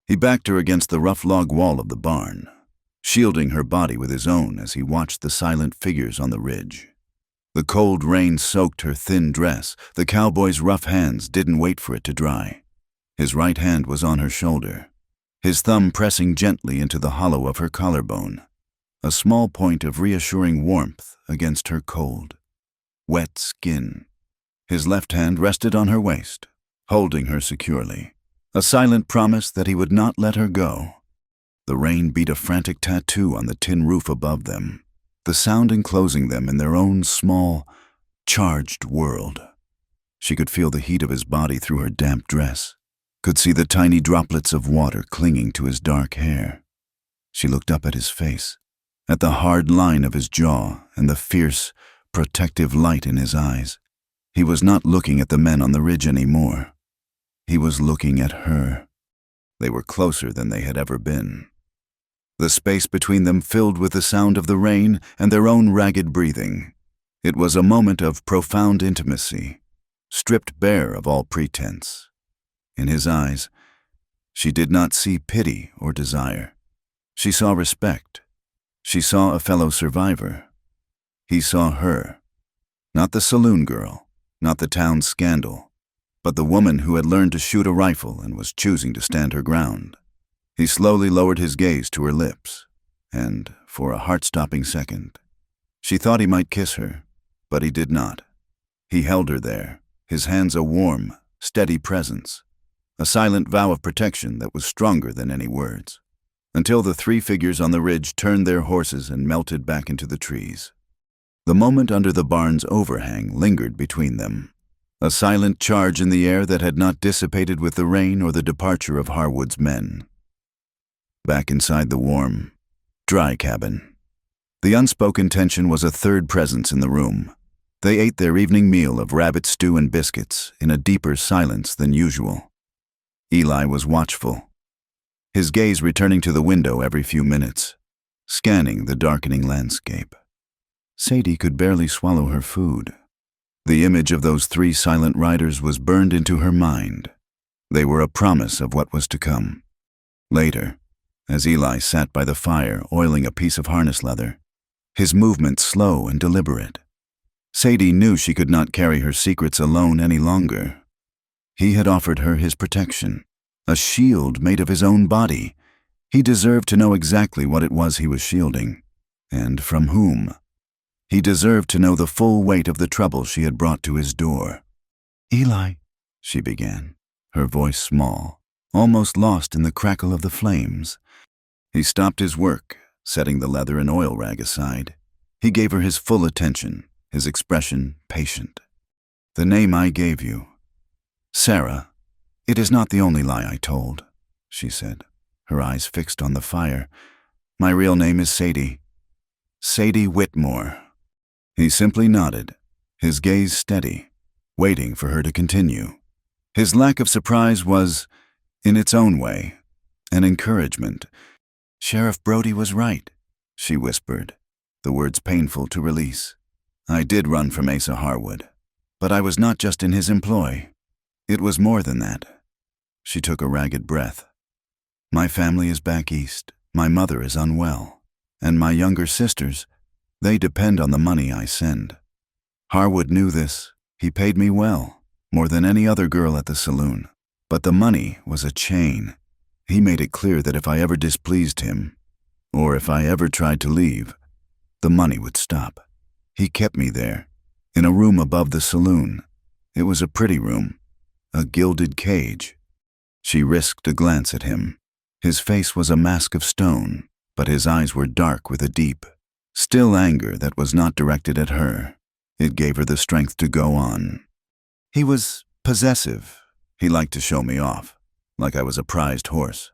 He backed her against the rough log wall of the barn, shielding her body with his own as he watched the silent figures on the ridge. The cold rain soaked her thin dress. The cowboy's rough hands didn't wait for it to dry. His right hand was on her shoulder, his thumb pressing gently into the hollow of her collarbone, a small point of reassuring warmth against her cold, wet skin. His left hand rested on her waist, holding her securely, a silent promise that he would not let her go. The rain beat a frantic tattoo on the tin roof above them, the sound enclosing them in their own small, charged world. She could feel the heat of his body through her damp dress, could see the tiny droplets of water clinging to his dark hair. She looked up at his face, at the hard line of his jaw and the fierce, protective light in his eyes. He was not looking at the men on the ridge anymore. He was looking at her. They were closer than they had ever been. The space between them filled with the sound of the rain and their own ragged breathing. It was a moment of profound intimacy, stripped bare of all pretense. In his eyes, she did not see pity or desire. She saw respect. She saw a fellow survivor. He saw her. Not the saloon girl, not the town scandal, but the woman who had learned to shoot a rifle and was choosing to stand her ground. He slowly lowered his gaze to her lips, and, for a heart-stopping second, she thought he might kiss her, but he did not. He held her there, his hands a warm, steady presence, a silent vow of protection that was stronger than any words, until the three figures on the ridge turned their horses and melted back into the trees. The moment under the barn's overhang lingered between them, a silent charge in the air that had not dissipated with the rain or the departure of Harwood's men. Back inside the warm, dry cabin, the unspoken tension was a third presence in the room. They ate their evening meal of rabbit stew and biscuits in a deeper silence than usual. Eli was watchful, his gaze returning to the window every few minutes, scanning the darkening landscape. Sadie could barely swallow her food. The image of those three silent riders was burned into her mind. They were a promise of what was to come. Later, as Eli sat by the fire oiling a piece of harness leather, his movements slow and deliberate, Sadie knew she could not carry her secrets alone any longer. He had offered her his protection, a shield made of his own body. He deserved to know exactly what it was he was shielding, and from whom. He deserved to know the full weight of the trouble she had brought to his door. "Eli," she began, her voice small, almost lost in the crackle of the flames. He stopped his work, setting the leather and oil rag aside. He gave her his full attention, his expression patient. "The name I gave you, Sarah, it is not the only lie I told," she said, her eyes fixed on the fire. "My real name is Sadie. Sadie Whitmore." He simply nodded, his gaze steady, waiting for her to continue. His lack of surprise was, in its own way, an encouragement. "Sheriff Brody was right," she whispered, the words painful to release. "I did run from Asa Harwood, but I was not just in his employ. It was more than that." She took a ragged breath. "My family is back east, my mother is unwell, and my younger sisters, they depend on the money I send. Harwood knew this. He paid me well, more than any other girl at the saloon. But the money was a chain. He made it clear that if I ever displeased him, or if I ever tried to leave, the money would stop. He kept me there, in a room above the saloon. It was a pretty room, a gilded cage." She risked a glance at him. His face was a mask of stone, but his eyes were dark with a deep, still anger that was not directed at her. It gave her the strength to go on. "He was possessive. He liked to show me off, like I was a prized horse.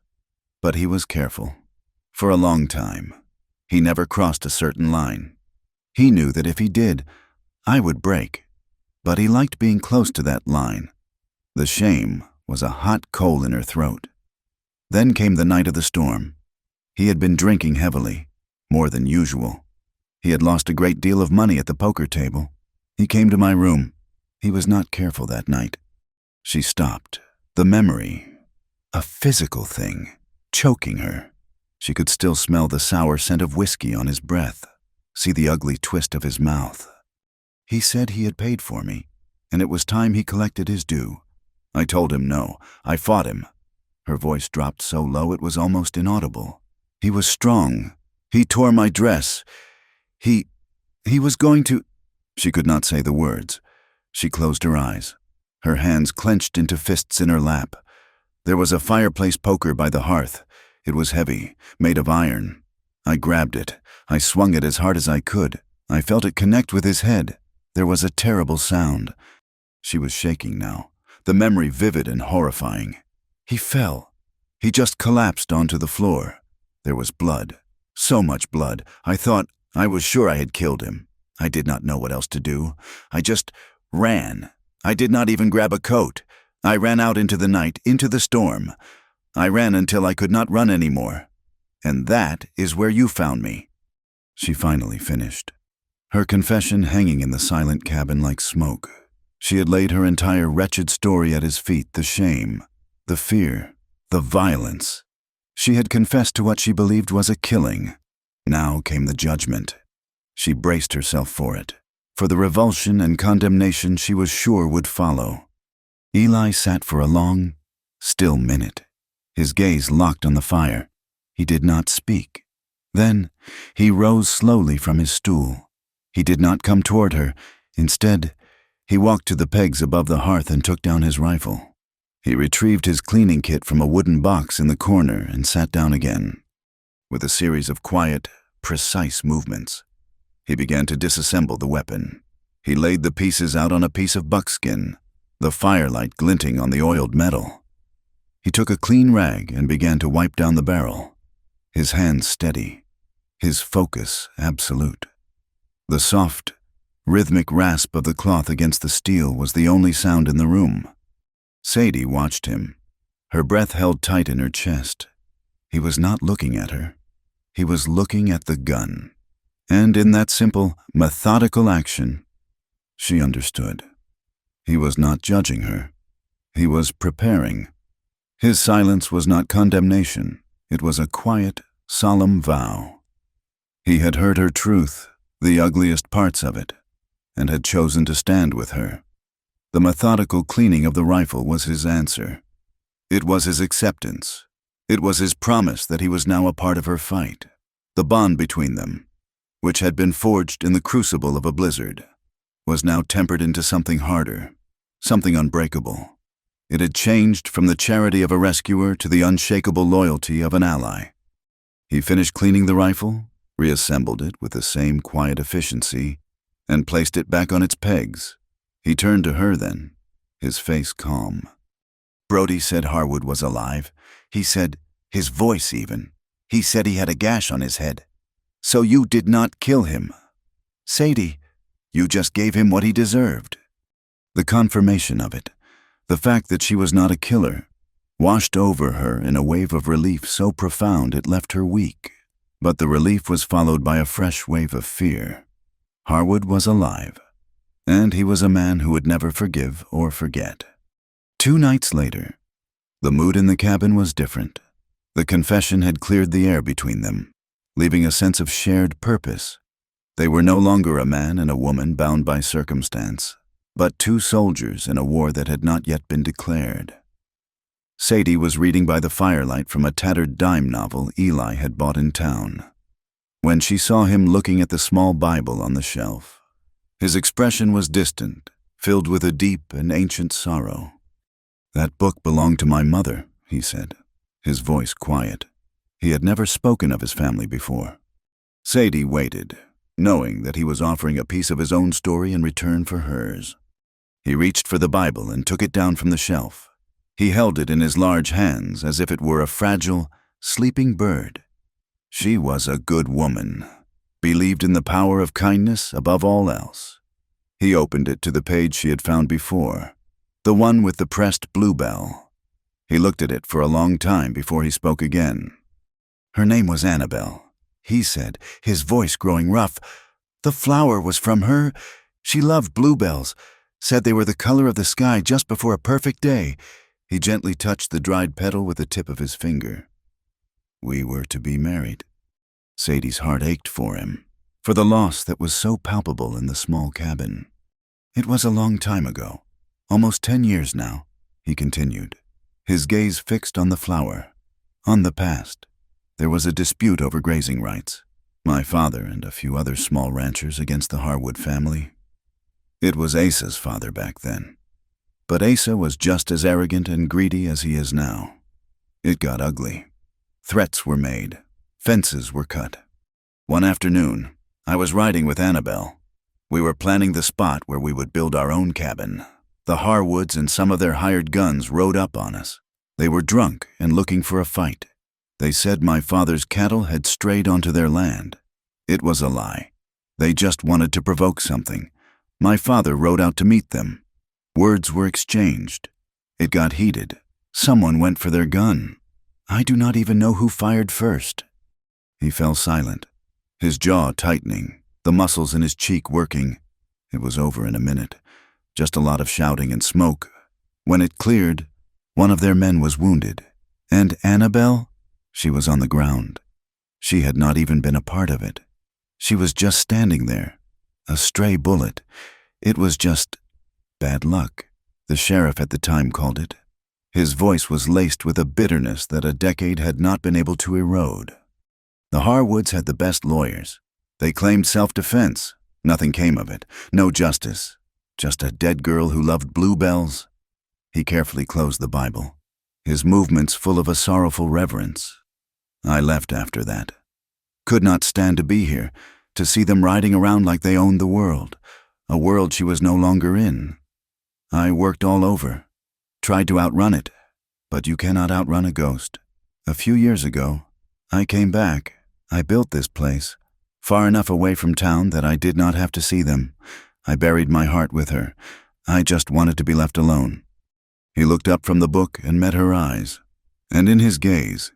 But he was careful. For a long time, he never crossed a certain line. He knew that if he did, I would break. But he liked being close to that line." The shame was a hot coal in her throat. Then came the night of the storm. He had been drinking heavily, more than usual. He had lost a great deal of money at the poker table. He came to my room. He was not careful that night. She stopped. The memory, a physical thing, choking her. She could still smell the sour scent of whiskey on his breath, see the ugly twist of his mouth. "He said he had paid for me, and it was time he collected his due. I told him no. I fought him." Her voice dropped so low it was almost inaudible. "He was strong. He tore my dress. He was going to—" She could not say the words. She closed her eyes. Her hands clenched into fists in her lap. There was a fireplace poker by the hearth. It was heavy, made of iron. I grabbed it. I swung it as hard as I could. I felt it connect with his head. There was a terrible sound. She was shaking now, the memory vivid and horrifying. He fell. He just collapsed onto the floor. There was blood. So much blood. I was sure I had killed him. I did not know what else to do. I just Ran. I did not even grab a coat. I ran out into the night, into the storm. I ran until I could not run anymore. And that is where you found me." She finally finished, her confession hanging in the silent cabin like smoke. She had laid her entire wretched story at his feet, the shame, the fear, the violence. She had confessed to what she believed was a killing. Now came the judgment. She braced herself for it, for the revulsion and condemnation she was sure would follow. Eli sat for a long, still minute, his gaze locked on the fire. He did not speak. Then he rose slowly from his stool. He did not come toward her. Instead, he walked to the pegs above the hearth and took down his rifle. He retrieved his cleaning kit from a wooden box in the corner and sat down again. With a series of quiet, precise movements, he began to disassemble the weapon. He laid the pieces out on a piece of buckskin, the firelight glinting on the oiled metal. He took a clean rag and began to wipe down the barrel, his hands steady, his focus absolute. The soft, rhythmic rasp of the cloth against the steel was the only sound in the room. Sadie watched him, her breath held tight in her chest. He was not looking at her. He was looking at the gun. And in that simple, methodical action, she understood. He was not judging her. He was preparing. His silence was not condemnation. It was a quiet, solemn vow. He had heard her truth, the ugliest parts of it, and had chosen to stand with her. The methodical cleaning of the rifle was his answer. It was his acceptance. It was his promise that he was now a part of her fight. The bond between them, which had been forged in the crucible of a blizzard, was now tempered into something harder, something unbreakable. It had changed from the charity of a rescuer to the unshakable loyalty of an ally. He finished cleaning the rifle, reassembled it with the same quiet efficiency, and placed it back on its pegs. He turned to her then, his face calm. "Brody said Harwood was alive. He said, his voice even. He said he had a gash on his head. So you did not kill him. Sadie, you just gave him what he deserved." The confirmation of it, the fact that she was not a killer, washed over her in a wave of relief so profound it left her weak. But the relief was followed by a fresh wave of fear. Harwood was alive, and he was a man who would never forgive or forget. 2 nights later, the mood in the cabin was different. The confession had cleared the air between them, leaving a sense of shared purpose. They were no longer a man and a woman bound by circumstance, but 2 soldiers in a war that had not yet been declared. Sadie was reading by the firelight from a tattered dime novel Eli had bought in town, when she saw him looking at the small Bible on the shelf. His expression was distant, filled with a deep and ancient sorrow. "That book belonged to my mother," he said, his voice quiet. He had never spoken of his family before. Sadie waited, knowing that he was offering a piece of his own story in return for hers. He reached for the Bible and took it down from the shelf. He held it in his large hands as if it were a fragile, sleeping bird. She was a good woman, believed in the power of kindness above all else. He opened it to the page she had found before, the one with the pressed bluebell. He looked at it for a long time before he spoke again. "Her name was Annabelle," he said, his voice growing rough. "The flower was from her. She loved bluebells, said they were the color of the sky just before a perfect day." He gently touched the dried petal with the tip of his finger. "We were to be married." Sadie's heart ached for him, for the loss that was so palpable in the small cabin. "It was a long time ago, almost 10 years now," he continued, his gaze fixed on the flower, on the past. "There was a dispute over grazing rights, my father and a few other small ranchers against the Harwood family. It was Asa's father back then. But Asa was just as arrogant and greedy as he is now. It got ugly. Threats were made. Fences were cut. One afternoon, I was riding with Annabelle. We were planning the spot where we would build our own cabin. The Harwoods and some of their hired guns rode up on us. They were drunk and looking for a fight. They said my father's cattle had strayed onto their land. It was a lie. They just wanted to provoke something. My father rode out to meet them. Words were exchanged. It got heated. Someone went for their gun. I do not even know who fired first." He fell silent, his jaw tightening, the muscles in his cheek working. It was over in a minute, just a lot of shouting and smoke. When it cleared, one of their men was wounded. And Annabelle? She was on the ground. She had not even been a part of it. She was just standing there, a stray bullet. It was just bad luck, the sheriff at the time called it. His voice was laced with a bitterness that a decade had not been able to erode. The Harwoods had the best lawyers. They claimed self-defense. Nothing came of it. No justice. Just a dead girl who loved bluebells. He carefully closed the Bible, his movements full of a sorrowful reverence. I left after that. Could not stand to be here, to see them riding around like they owned the world, a world she was no longer in. I worked all over, tried to outrun it, but you cannot outrun a ghost. A few years ago, I came back. I built this place, far enough away from town that I did not have to see them. I buried my heart with her. I just wanted to be left alone. He looked up from the book and met her eyes, and in his gaze,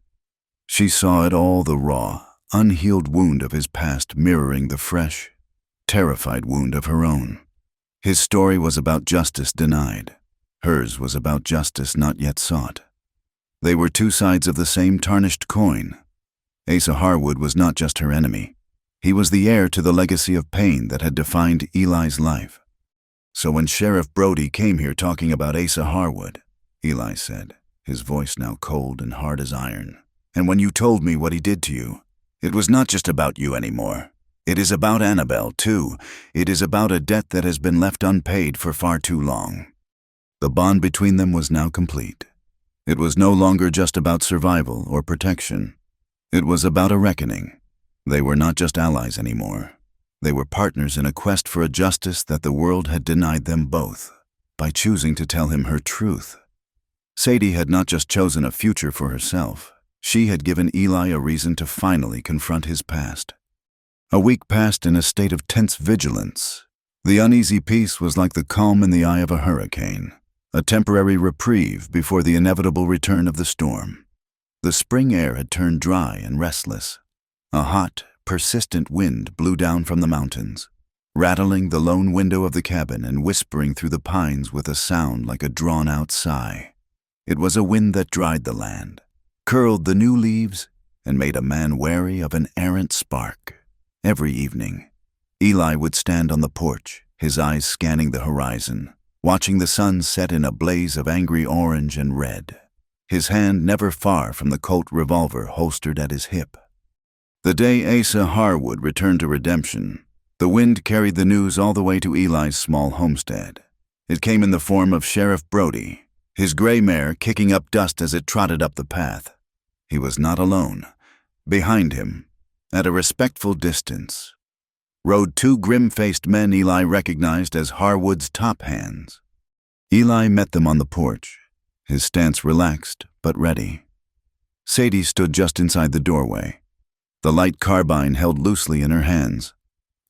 she saw it all, the raw, unhealed wound of his past mirroring the fresh, terrified wound of her own. His story was about justice denied. Hers was about justice not yet sought. They were two sides of the same tarnished coin. Asa Harwood was not just her enemy. He was the heir to the legacy of pain that had defined Eli's life. So when Sheriff Brody came here talking about Asa Harwood, Eli said, his voice now cold and hard as iron, "And when you told me what he did to you, it was not just about you anymore. It is about Annabelle, too. It is about a debt that has been left unpaid for far too long." The bond between them was now complete. It was no longer just about survival or protection. It was about a reckoning. They were not just allies anymore. They were partners in a quest for a justice that the world had denied them both, by choosing to tell him her truth. Sadie had not just chosen a future for herself. She had given Eli a reason to finally confront his past. A week passed in a state of tense vigilance. The uneasy peace was like the calm in the eye of a hurricane, a temporary reprieve before the inevitable return of the storm. The spring air had turned dry and restless. A hot, persistent wind blew down from the mountains, rattling the lone window of the cabin and whispering through the pines with a sound like a drawn-out sigh. It was a wind that dried the land, curled the new leaves, and made a man wary of an errant spark. Every evening, Eli would stand on the porch, his eyes scanning the horizon, watching the sun set in a blaze of angry orange and red, his hand never far from the Colt revolver holstered at his hip. The day Asa Harwood returned to redemption, the wind carried the news all the way to Eli's small homestead. It came in the form of Sheriff Brody, his gray mare kicking up dust as it trotted up the path. He was not alone. Behind him, at a respectful distance, rode two grim-faced men Eli recognized as Harwood's top hands. Eli met them on the porch, his stance relaxed but ready. Sadie stood just inside the doorway, the light carbine held loosely in her hands,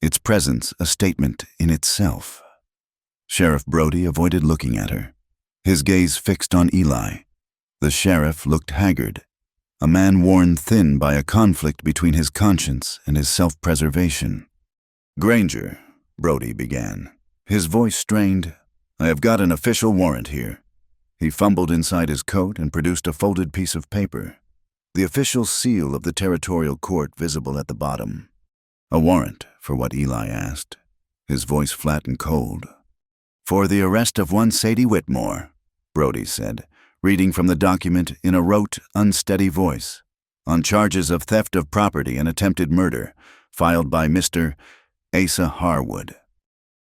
its presence a statement in itself. Sheriff Brody avoided looking at her, his gaze fixed on Eli. The sheriff looked haggard, a man worn thin by a conflict between his conscience and his self-preservation. "Granger," Brody began, his voice strained, "I have got an official warrant here." He fumbled inside his coat and produced a folded piece of paper, the official seal of the territorial court visible at the bottom. "A warrant for what?" Eli asked, his voice flat and cold. "For the arrest of one Sadie Whitmore," Brody said, reading from the document in a rote, unsteady voice, "on charges of theft of property and attempted murder, filed by Mr. Asa Harwood."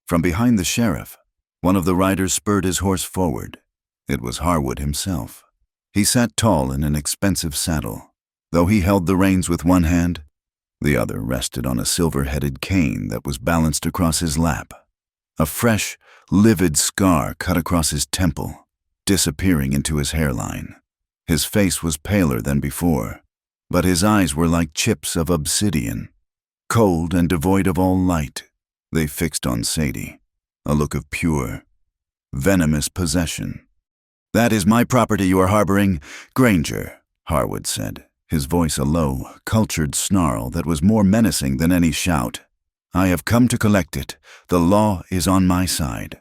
From behind the sheriff, one of the riders spurred his horse forward. It was Harwood himself. He sat tall in an expensive saddle. Though he held the reins with one hand, the other rested on a silver-headed cane that was balanced across his lap. A fresh, livid scar cut across his temple, disappearing into his hairline. His face was paler than before, but his eyes were like chips of obsidian, cold and devoid of all light. They fixed on Sadie. a look of pure, venomous possession. "That is my property you are harboring, Granger," Harwood said, his voice a low, cultured snarl that was more menacing than any shout. "I have come to collect it. The law is on my side."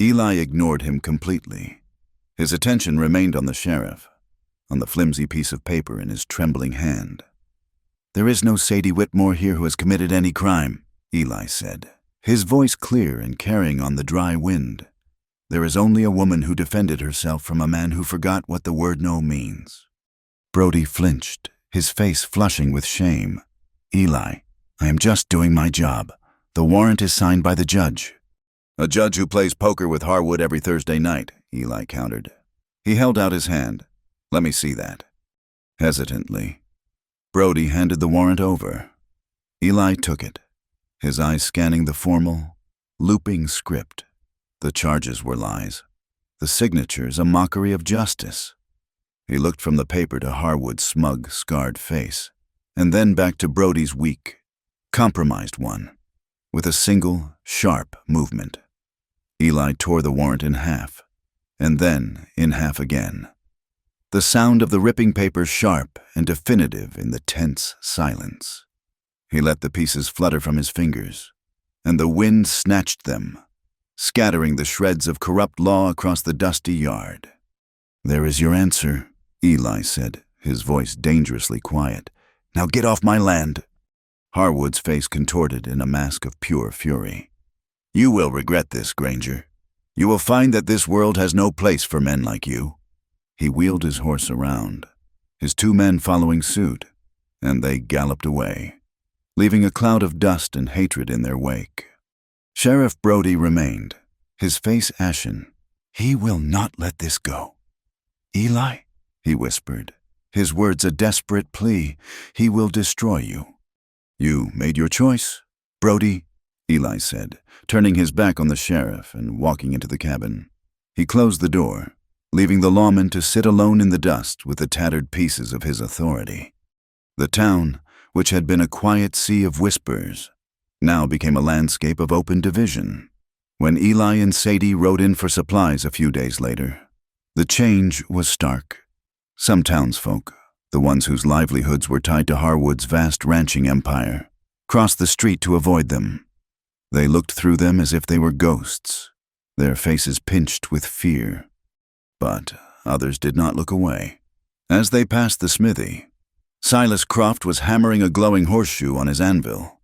Eli ignored him completely. His attention remained on the sheriff, on the flimsy piece of paper in his trembling hand. "There is no Sadie Whitmore here who has committed any crime," Eli said, his voice clear and carrying on the dry wind. "There is only a woman who defended herself from a man who forgot what the word no means." Brody flinched, his face flushing with shame. "Eli, I am just doing my job. The warrant is signed by the judge." "A judge who plays poker with Harwood every Thursday night," Eli countered. He held out his hand. "Let me see that." Hesitantly, Brody handed the warrant over. Eli took it, his eyes scanning the formal, looping script. The charges were lies, the signatures a mockery of justice. He looked from the paper to Harwood's smug, scarred face, and then back to Brody's weak, compromised one, with a single, sharp movement. Eli tore the warrant in half, and then in half again. The sound of the ripping paper sharp and definitive in the tense silence. He let the pieces flutter from his fingers, and the wind snatched them, scattering the shreds of corrupt law across the dusty yard. "There is your answer," Eli said, his voice dangerously quiet. "Now get off my land." Harwood's face contorted in a mask of pure fury. "You will regret this, Granger. You will find that this world has no place for men like you." He wheeled his horse around, his two men following suit, and they galloped away, leaving a cloud of dust and hatred in their wake. Sheriff Brody remained, his face ashen. "He will not let this go." "Eli," he whispered, his words a desperate plea, "he will destroy you." "You made your choice, Brody," Eli said, turning his back on the sheriff and walking into the cabin. He closed the door, leaving the lawman to sit alone in the dust with the tattered pieces of his authority. The town, which had been a quiet sea of whispers, now became a landscape of open division. When Eli and Sadie rode in for supplies a few days later, the change was stark. Some townsfolk, the ones whose livelihoods were tied to Harwood's vast ranching empire, crossed the street to avoid them. They looked through them as if they were ghosts, their faces pinched with fear. But others did not look away. As they passed the smithy, Silas Croft was hammering a glowing horseshoe on his anvil.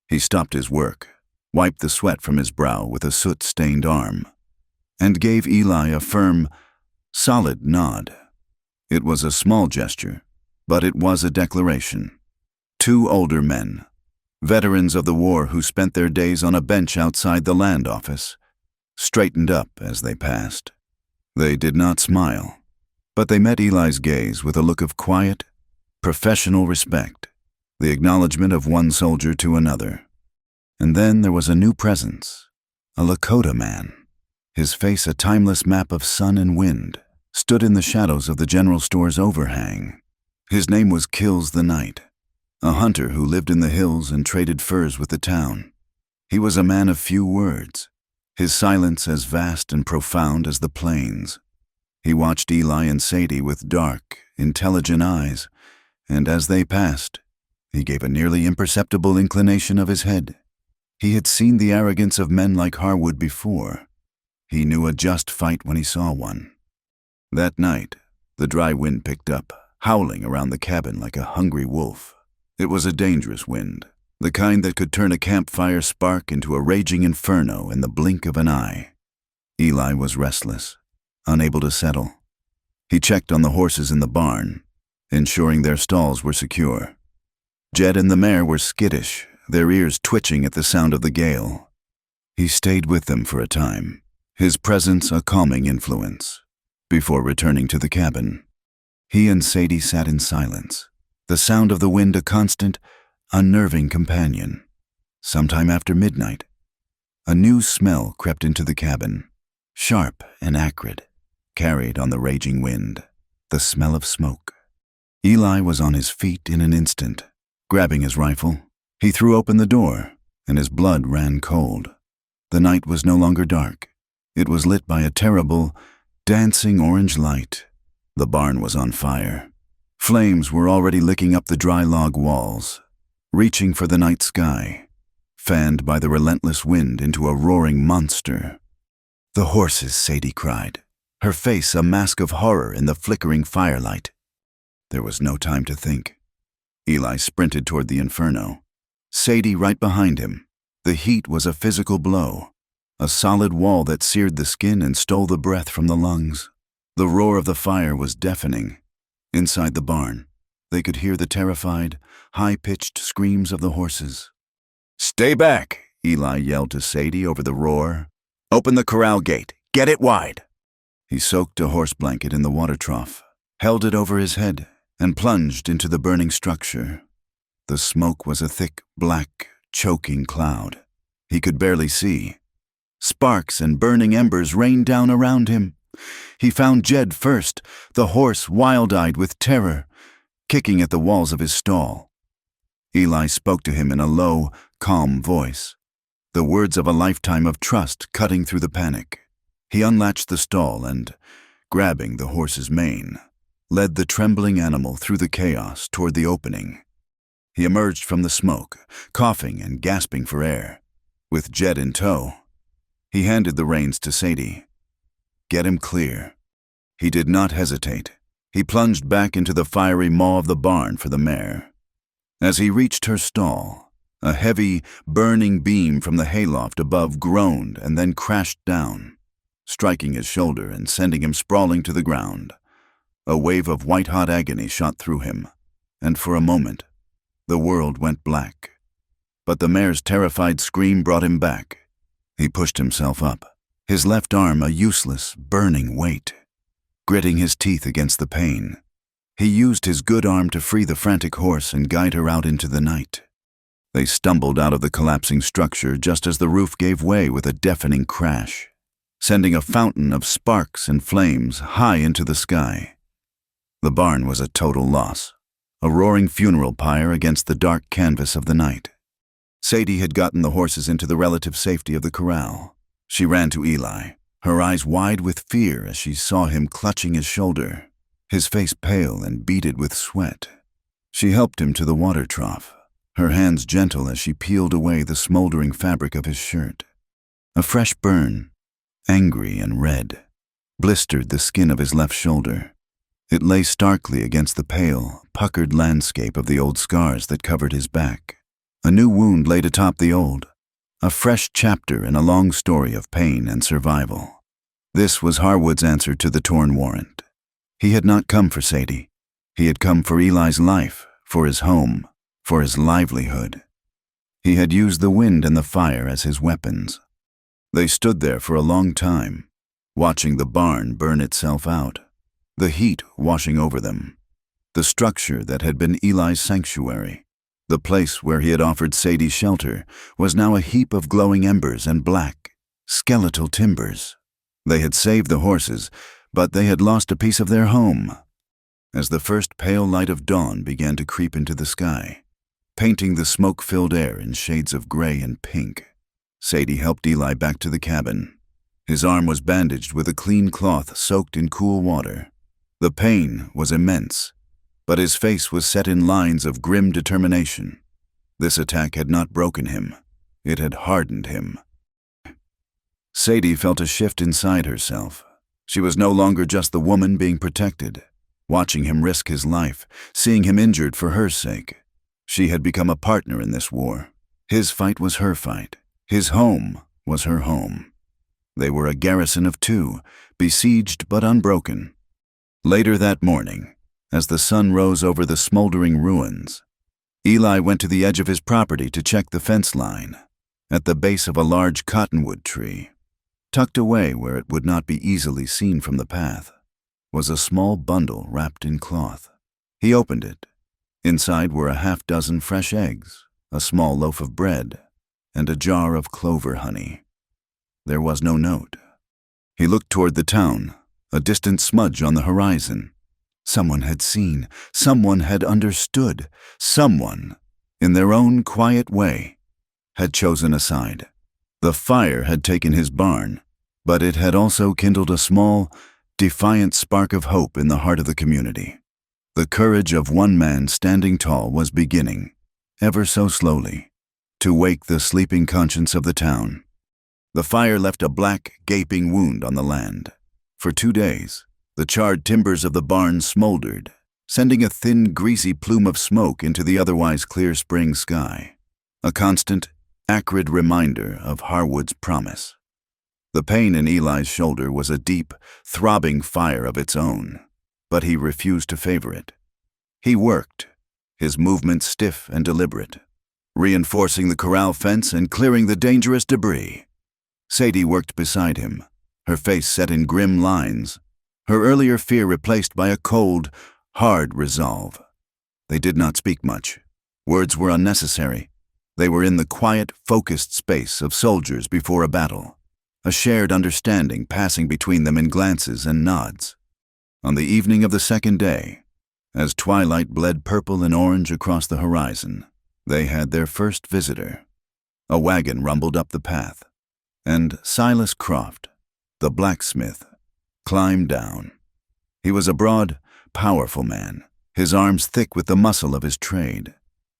He stopped his work, wiped the sweat from his brow with a soot-stained arm, and gave Eli a firm, solid nod. It was a small gesture, but it was a declaration. Two older men, veterans of the war who spent their days on a bench outside the land office, straightened up as they passed. They did not smile, but they met Eli's gaze with a look of quiet, professional respect, the acknowledgement of one soldier to another. And then there was a new presence, a Lakota man. His face a timeless map of sun and wind, stood in the shadows of the general store's overhang. His name was Kills the Night, a hunter who lived in the hills and traded furs with the town. He was a man of few words, his silence as vast and profound as the plains. He watched Eli and Sadie with dark, intelligent eyes, and as they passed, he gave a nearly imperceptible inclination of his head. He had seen the arrogance of men like Harwood before. He knew a just fight when he saw one. That night, the dry wind picked up, howling around the cabin like a hungry wolf. It was a dangerous wind, the kind that could turn a campfire spark into a raging inferno in the blink of an eye. Eli was restless, unable to settle. He checked on the horses in the barn, ensuring their stalls were secure. Jed and the mare were skittish, their ears twitching at the sound of the gale. He stayed with them for a time, his presence a calming influence, before returning to the cabin. He and Sadie sat in silence, the sound of the wind a constant, unnerving companion. Sometime after midnight, a new smell crept into the cabin, sharp and acrid, carried on the raging wind, the smell of smoke. Eli was on his feet in an instant. Grabbing his rifle, he threw open the door, and his blood ran cold. The night was no longer dark. It was lit by a terrible, dancing orange light. The barn was on fire. Flames were already licking up the dry log walls, reaching for the night sky, fanned by the relentless wind into a roaring monster. "The horses," Sadie cried, her face a mask of horror in the flickering firelight. There was no time to think. Eli sprinted toward the inferno, Sadie right behind him. The heat was a physical blow, a solid wall that seared the skin and stole the breath from the lungs. The roar of the fire was deafening. Inside the barn, they could hear the terrified, high-pitched screams of the horses. "Stay back," Eli yelled to Sadie over the roar. "Open the corral gate. Get it wide." He soaked a horse blanket in the water trough, held it over his head, and plunged into the burning structure. The smoke was a thick, black, choking cloud. He could barely see. Sparks and burning embers rained down around him. He found Jed first, the horse wild-eyed with terror, kicking at the walls of his stall. Eli spoke to him in a low, calm voice, the words of a lifetime of trust cutting through the panic. He unlatched the stall and, grabbing the horse's mane, led the trembling animal through the chaos toward the opening. He emerged from the smoke, coughing and gasping for air. With Jed in tow, he handed the reins to Sadie. "Get him clear." He did not hesitate. He plunged back into the fiery maw of the barn for the mare. As he reached her stall, a heavy, burning beam from the hayloft above groaned and then crashed down, striking his shoulder and sending him sprawling to the ground. A wave of white-hot agony shot through him, and for a moment, the world went black. But the mare's terrified scream brought him back. He pushed himself up, his left arm a useless, burning weight. Gritting his teeth against the pain, he used his good arm to free the frantic horse and guide her out into the night. They stumbled out of the collapsing structure just as the roof gave way with a deafening crash, sending a fountain of sparks and flames high into the sky. The barn was a total loss, a roaring funeral pyre against the dark canvas of the night. Sadie had gotten the horses into the relative safety of the corral. She ran to Eli, her eyes wide with fear as she saw him clutching his shoulder, his face pale and beaded with sweat. She helped him to the water trough, her hands gentle as she peeled away the smoldering fabric of his shirt. A fresh burn, angry and red, blistered the skin of his left shoulder. It lay starkly against the pale, puckered landscape of the old scars that covered his back. A new wound laid atop the old, a fresh chapter in a long story of pain and survival. This was Harwood's answer to the torn warrant. He had not come for Sadie. He had come for Eli's life, for his home, for his livelihood. He had used the wind and the fire as his weapons. They stood there for a long time, watching the barn burn itself out, the heat washing over them. The structure that had been Eli's sanctuary, the place where he had offered Sadie shelter, was now a heap of glowing embers and black, skeletal timbers. They had saved the horses, but they had lost a piece of their home. As the first pale light of dawn began to creep into the sky, painting the smoke-filled air in shades of gray and pink, Sadie helped Eli back to the cabin. His arm was bandaged with a clean cloth soaked in cool water. The pain was immense, but his face was set in lines of grim determination. This attack had not broken him. It had hardened him. Sadie felt a shift inside herself. She was no longer just the woman being protected, watching him risk his life, seeing him injured for her sake. She had become a partner in this war. His fight was her fight. His home was her home. They were a garrison of two, besieged but unbroken. Later that morning, as the sun rose over the smoldering ruins, Eli went to the edge of his property to check the fence line. At the base of a large cottonwood tree, tucked away where it would not be easily seen from the path, was a small bundle wrapped in cloth. He opened it. Inside were a half-dozen fresh eggs, a small loaf of bread, and a jar of clover honey. There was no note. He looked toward the town, a distant smudge on the horizon. Someone had seen, someone had understood, someone, in their own quiet way, had chosen a side. The fire had taken his barn, but it had also kindled a small, defiant spark of hope in the heart of the community. The courage of one man standing tall was beginning, ever so slowly, to wake the sleeping conscience of the town. The fire left a black, gaping wound on the land. For 2 days, the charred timbers of the barn smoldered, sending a thin, greasy plume of smoke into the otherwise clear spring sky, a constant, acrid reminder of Harwood's promise. The pain in Eli's shoulder was a deep, throbbing fire of its own, but he refused to favor it. He worked, his movements stiff and deliberate, reinforcing the corral fence and clearing the dangerous debris. Sadie worked beside him, her face set in grim lines, her earlier fear replaced by a cold, hard resolve. They did not speak much. Words were unnecessary. They were in the quiet, focused space of soldiers before a battle, a shared understanding passing between them in glances and nods. On the evening of the second day, as twilight bled purple and orange across the horizon, they had their first visitor. A wagon rumbled up the path, and Silas Croft, the blacksmith, climbed down. He was a broad, powerful man, his arms thick with the muscle of his trade.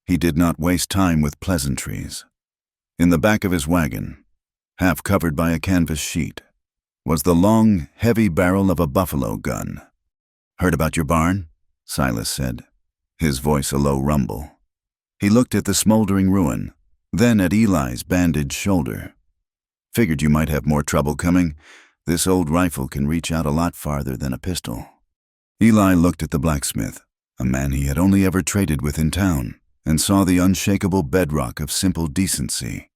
He did not waste time with pleasantries. In the back of his wagon, half covered by a canvas sheet, was the long, heavy barrel of a buffalo gun. "Heard about your barn?" Silas said, his voice a low rumble. He looked at the smoldering ruin, then at Eli's bandaged shoulder. "Figured you might have more trouble coming. This old rifle can reach out a lot farther than a pistol." Eli looked at the blacksmith, a man he had only ever traded with in town, and saw the unshakable bedrock of simple decency.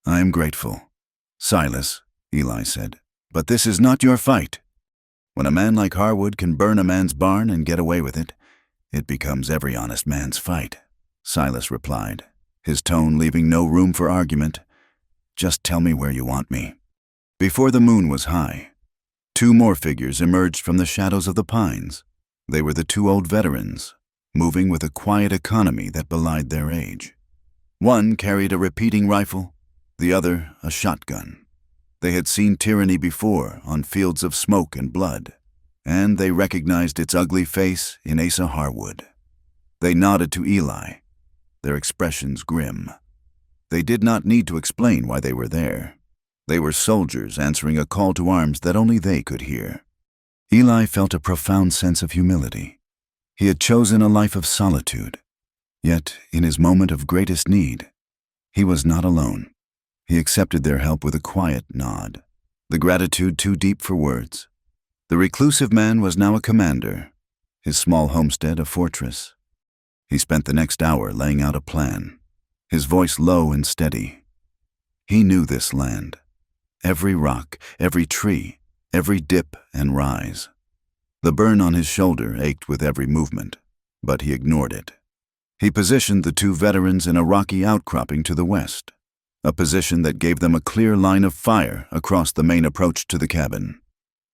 "I am grateful, Silas," Eli said, "but this is not your fight. When a man like Harwood can burn a man's barn and get away with it, it becomes every honest man's fight," Silas replied, his tone leaving no room for argument. "Just tell me where you want me." Before the moon was high, 2 more figures emerged from the shadows of the pines. They were the 2 old veterans, moving with a quiet economy that belied their age. One carried a repeating rifle, the other a shotgun. They had seen tyranny before on fields of smoke and blood, and they recognized its ugly face in Asa Harwood. They nodded to Eli, their expressions grim. They did not need to explain why they were there. They were soldiers answering a call to arms that only they could hear. Eli felt a profound sense of humility. He had chosen a life of solitude, yet in his moment of greatest need, he was not alone. He accepted their help with a quiet nod, the gratitude too deep for words. The reclusive man was now a commander, his small homestead a fortress. He spent the next hour laying out a plan, his voice low and steady. He knew this land, every rock, every tree, every dip and rise. The burn on his shoulder ached with every movement, but he ignored it. He positioned the 2 veterans in a rocky outcropping to the west, a position that gave them a clear line of fire across the main approach to the cabin.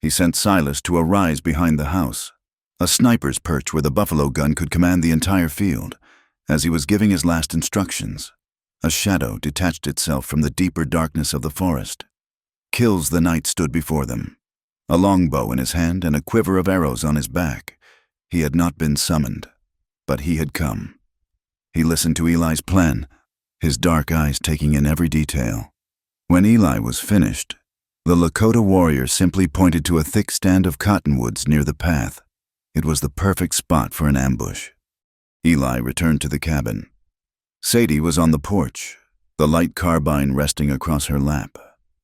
He sent Silas to a rise behind the house, a sniper's perch where the buffalo gun could command the entire field. As he was giving his last instructions, a shadow detached itself from the deeper darkness of the forest. Kills the Knight stood before them, a longbow in his hand and a quiver of arrows on his back. He had not been summoned, but he had come. He listened to Eli's plan, his dark eyes taking in every detail. When Eli was finished, the Lakota warrior simply pointed to a thick stand of cottonwoods near the path. It was the perfect spot for an ambush. Eli returned to the cabin. Sadie was on the porch, the light carbine resting across her lap.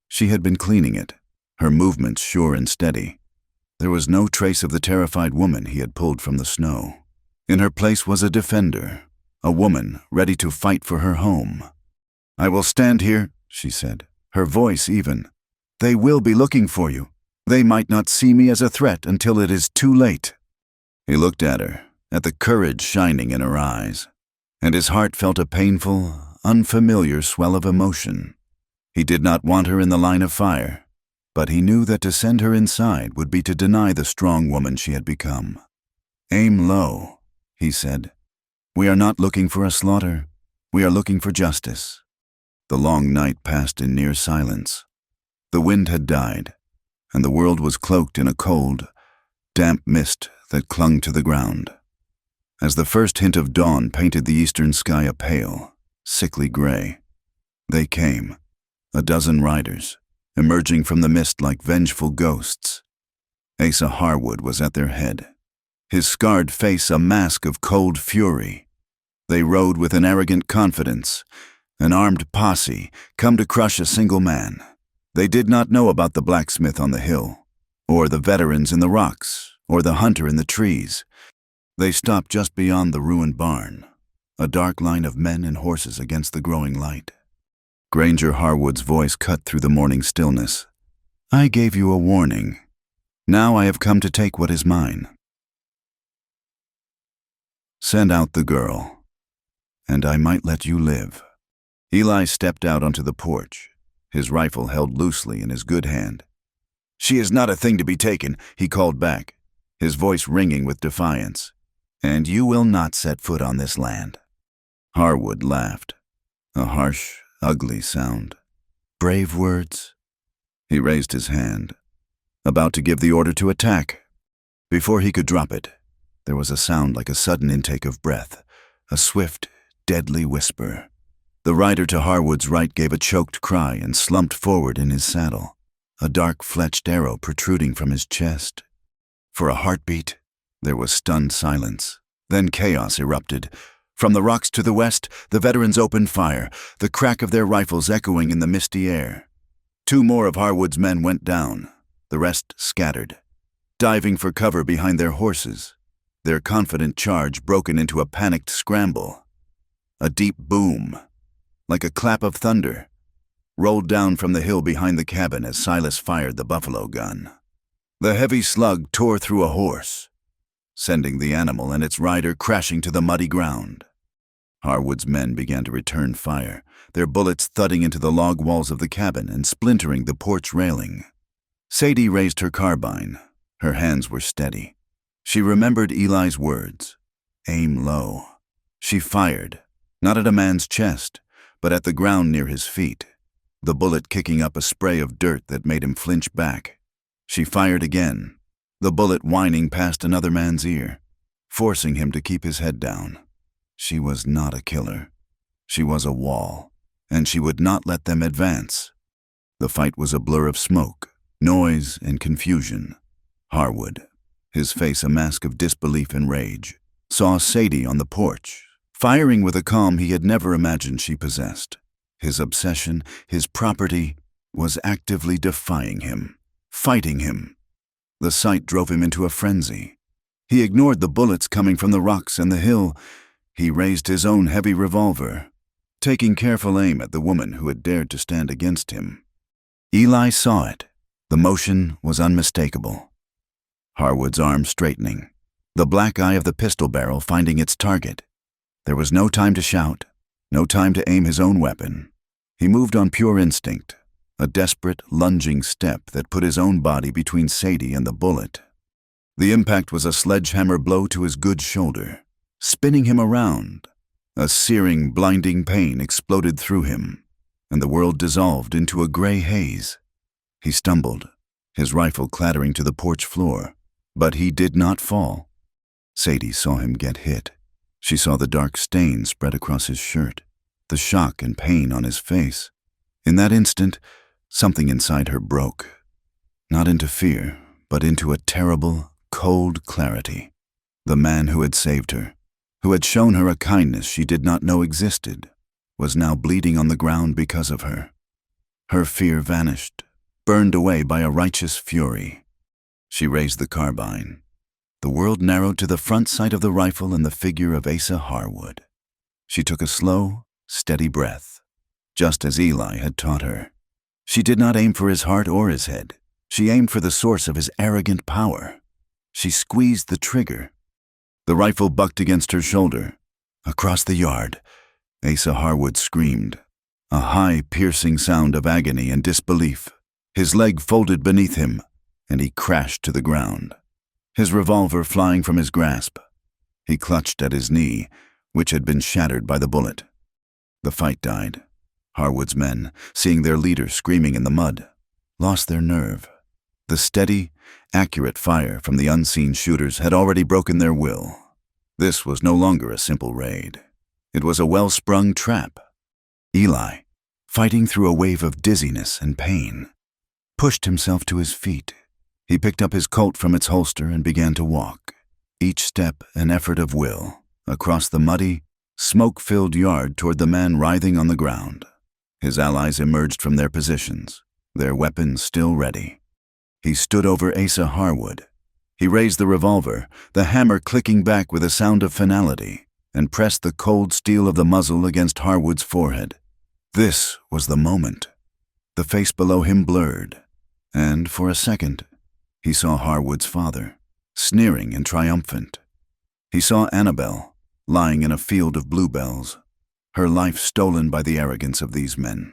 She had been cleaning it, her movements sure and steady. There was no trace of the terrified woman he had pulled from the snow. In her place was a defender, a woman ready to fight for her home. "I will stand here," she said, her voice even. "They will be looking for you. They might not see me as a threat until it is too late." He looked at her, at the courage shining in her eyes, and his heart felt a painful, unfamiliar swell of emotion. He did not want her in the line of fire, but he knew that to send her inside would be to deny the strong woman she had become. "Aim low," he said. "We are not looking for a slaughter. We are looking for justice." The long night passed in near silence. The wind had died, and the world was cloaked in a cold, damp mist that clung to the ground. As the first hint of dawn painted the eastern sky a pale, sickly gray, they came, a dozen riders, emerging from the mist like vengeful ghosts. Asa Harwood was at their head, his scarred face a mask of cold fury. They rode with an arrogant confidence, an armed posse come to crush a single man. They did not know about the blacksmith on the hill, or the veterans in the rocks, or the hunter in the trees. They stopped just beyond the ruined barn, a dark line of men and horses against the growing light. Granger Harwood's voice cut through the morning stillness. "I gave you a warning. Now I have come to take what is mine. Send out the girl, and I might let you live." Eli stepped out onto the porch, his rifle held loosely in his good hand. "She is not a thing to be taken," he called back, his voice ringing with defiance. "And you will not set foot on this land." Harwood laughed, a harsh, ugly sound. "Brave words?" He raised his hand, about to give the order to attack. Before he could drop it, there was a sound like a sudden intake of breath, a swift, deadly whisper. The rider to Harwood's right gave a choked cry and slumped forward in his saddle, a dark fletched arrow protruding from his chest. For a heartbeat, there was stunned silence. Then chaos erupted. From the rocks to the west, the veterans opened fire, the crack of their rifles echoing in the misty air. 2 more of Harwood's men went down, the rest scattered, diving for cover behind their horses, their confident charge broken into a panicked scramble. A deep boom, like a clap of thunder, rolled down from the hill behind the cabin as Silas fired the buffalo gun. The heavy slug tore through a horse, sending the animal and its rider crashing to the muddy ground. Harwood's men began to return fire, their bullets thudding into the log walls of the cabin and splintering the porch railing. Sadie raised her carbine. Her hands were steady. She remembered Eli's words. Aim low. She fired, not at a man's chest, but at the ground near his feet, the bullet kicking up a spray of dirt that made him flinch back. She fired again, the bullet whining past another man's ear, forcing him to keep his head down. She was not a killer. She was a wall, and she would not let them advance. The fight was a blur of smoke, noise, and confusion. Harwood, his face a mask of disbelief and rage, saw Sadie on the porch, firing with a calm he had never imagined she possessed. His obsession, his property, was actively defying him, fighting him. The sight drove him into a frenzy. He ignored the bullets coming from the rocks and the hill. He raised his own heavy revolver, taking careful aim at the woman who had dared to stand against him. Eli saw it. The motion was unmistakable. Harwood's arm straightening, the black eye of the pistol barrel finding its target. There was no time to shout, no time to aim his own weapon. He moved on pure instinct, a desperate, lunging step that put his own body between Sadie and the bullet. The impact was a sledgehammer blow to his good shoulder, spinning him around. A searing, blinding pain exploded through him, and the world dissolved into a gray haze. He stumbled, his rifle clattering to the porch floor, but he did not fall. Sadie saw him get hit. She saw the dark stain spread across his shirt, the shock and pain on his face. In that instant, something inside her broke, not into fear, but into a terrible, cold clarity. The man who had saved her, who had shown her a kindness she did not know existed, was now bleeding on the ground because of her. Her fear vanished, burned away by a righteous fury. She raised the carbine. The world narrowed to the front sight of the rifle and the figure of Asa Harwood. She took a slow, steady breath, just as Eli had taught her. She did not aim for his heart or his head. She aimed for the source of his arrogant power. She squeezed the trigger. The rifle bucked against her shoulder. Across the yard, Asa Harwood screamed, a high, piercing sound of agony and disbelief. His leg folded beneath him, and he crashed to the ground, his revolver flying from his grasp. He clutched at his knee, which had been shattered by the bullet. The fight died. Harwood's men, seeing their leader screaming in the mud, lost their nerve. The steady, accurate fire from the unseen shooters had already broken their will. This was no longer a simple raid. It was a well-sprung trap. Eli, fighting through a wave of dizziness and pain, pushed himself to his feet. He picked up his Colt from its holster and began to walk, each step an effort of will, across the muddy, smoke-filled yard toward the man writhing on the ground. His allies emerged from their positions, their weapons still ready. He stood over Asa Harwood. He raised the revolver, the hammer clicking back with a sound of finality, and pressed the cold steel of the muzzle against Harwood's forehead. This was the moment. The face below him blurred, and for a second, he saw Harwood's father, sneering and triumphant. He saw Annabelle, lying in a field of bluebells, her life stolen by the arrogance of these men.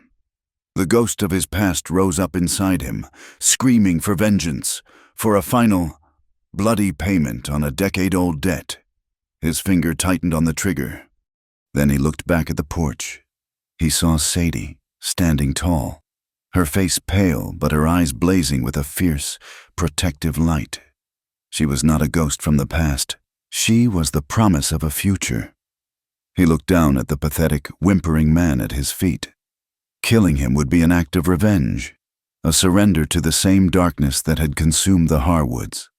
The ghost of his past rose up inside him, screaming for vengeance, for a final, bloody payment on a decade-old debt. His finger tightened on the trigger. Then he looked back at the porch. He saw Sadie, standing tall, her face pale but her eyes blazing with a fierce, protective light. She was not a ghost from the past. She was the promise of a future. He looked down at the pathetic, whimpering man at his feet. Killing him would be an act of revenge, a surrender to the same darkness that had consumed the Harwoods.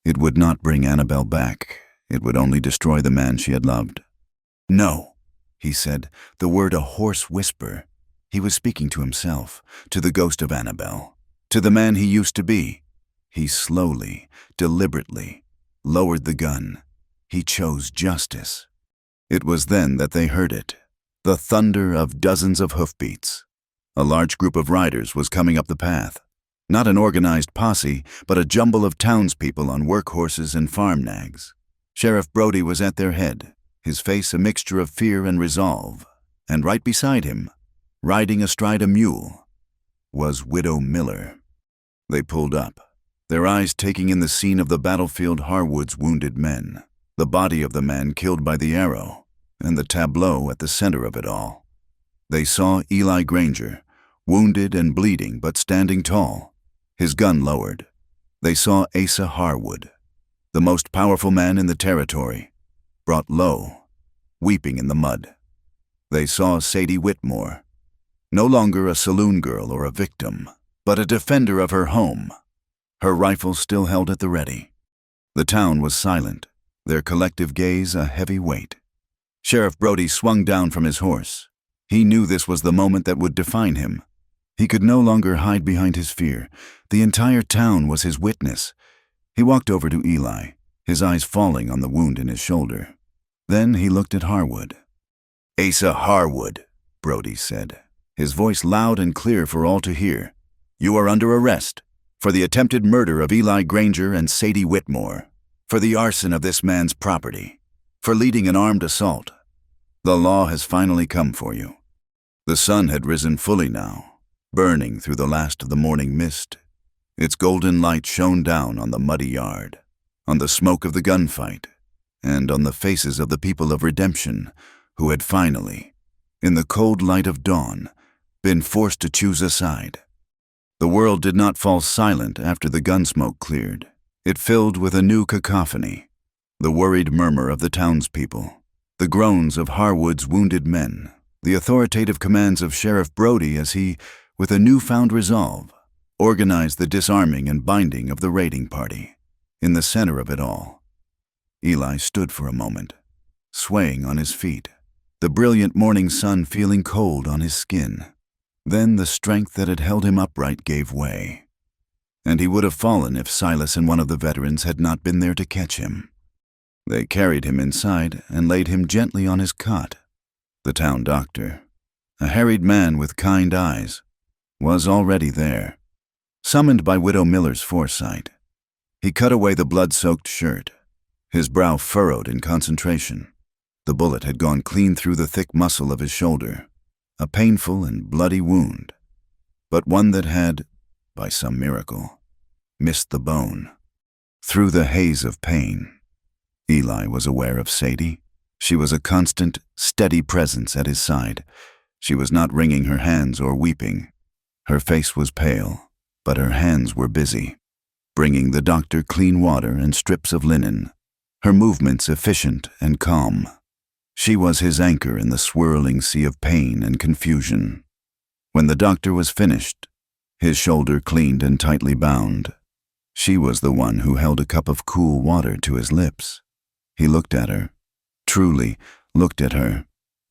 It would not bring Annabelle back. It would only destroy the man she had loved. "No," he said, the word a hoarse whisper. He was speaking to himself, to the ghost of Annabelle, to the man he used to be. He slowly, deliberately, lowered the gun. He chose justice. It was then that they heard it, the thunder of dozens of hoofbeats. A large group of riders was coming up the path. Not an organized posse, but a jumble of townspeople on workhorses and farm nags. Sheriff Brody was at their head, his face a mixture of fear and resolve. And right beside him, riding astride a mule, was Widow Miller. They pulled up, their eyes taking in the scene of the battlefield Harwood's wounded men, the body of the man killed by the arrow, and the tableau at the center of it all. They saw Eli Granger, wounded and bleeding but standing tall, his gun lowered. They saw Asa Harwood, the most powerful man in the territory, brought low, weeping in the mud. They saw Sadie Whitmore, no longer a saloon girl or a victim, but a defender of her home, her rifle still held at the ready. The town was silent, their collective gaze a heavy weight. Sheriff Brody swung down from his horse. He knew this was the moment that would define him. He could no longer hide behind his fear. The entire town was his witness. He walked over to Eli, his eyes falling on the wound in his shoulder. Then he looked at Harwood. "Asa Harwood," Brody said, his voice loud and clear for all to hear. "You are under arrest for the attempted murder of Eli Granger and Sadie Whitmore, for the arson of this man's property, for leading an armed assault. The law has finally come for you." The sun had risen fully now, burning through the last of the morning mist. Its golden light shone down on the muddy yard, on the smoke of the gunfight, and on the faces of the people of redemption who had finally, in the cold light of dawn, been forced to choose a side. The world did not fall silent after the gunsmoke cleared. It filled with a new cacophony, the worried murmur of the townspeople, the groans of Harwood's wounded men, the authoritative commands of Sheriff Brody as he, with a newfound resolve, organized the disarming and binding of the raiding party. In the center of it all, Eli stood for a moment, swaying on his feet, the brilliant morning sun feeling cold on his skin. Then the strength that had held him upright gave way, and he would have fallen if Silas and one of the veterans had not been there to catch him. They carried him inside and laid him gently on his cot. The town doctor, a harried man with kind eyes, was already there, summoned by Widow Miller's foresight. He cut away the blood-soaked shirt, his brow furrowed in concentration. The bullet had gone clean through the thick muscle of his shoulder, a painful and bloody wound, but one that had, by some miracle, missed the bone. Through the haze of pain, Eli was aware of Sadie. She was a constant, steady presence at his side. She was not wringing her hands or weeping. Her face was pale, but her hands were busy, bringing the doctor clean water and strips of linen, her movements efficient and calm. She was his anchor in the swirling sea of pain and confusion. When the doctor was finished, his shoulder cleaned and tightly bound, she was the one who held a cup of cool water to his lips. He looked at her, truly looked at her,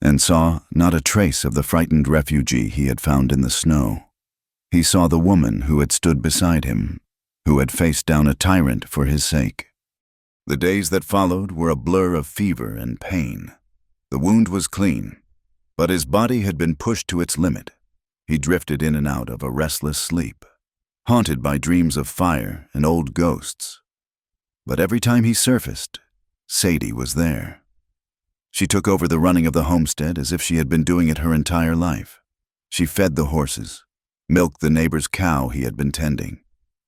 and saw not a trace of the frightened refugee he had found in the snow. He saw the woman who had stood beside him, who had faced down a tyrant for his sake. The days that followed were a blur of fever and pain. The wound was clean, but his body had been pushed to its limit. He drifted in and out of a restless sleep, haunted by dreams of fire and old ghosts. But every time he surfaced, Sadie was there. She took over the running of the homestead as if she had been doing it her entire life. She fed the horses, milked the neighbor's cow he had been tending,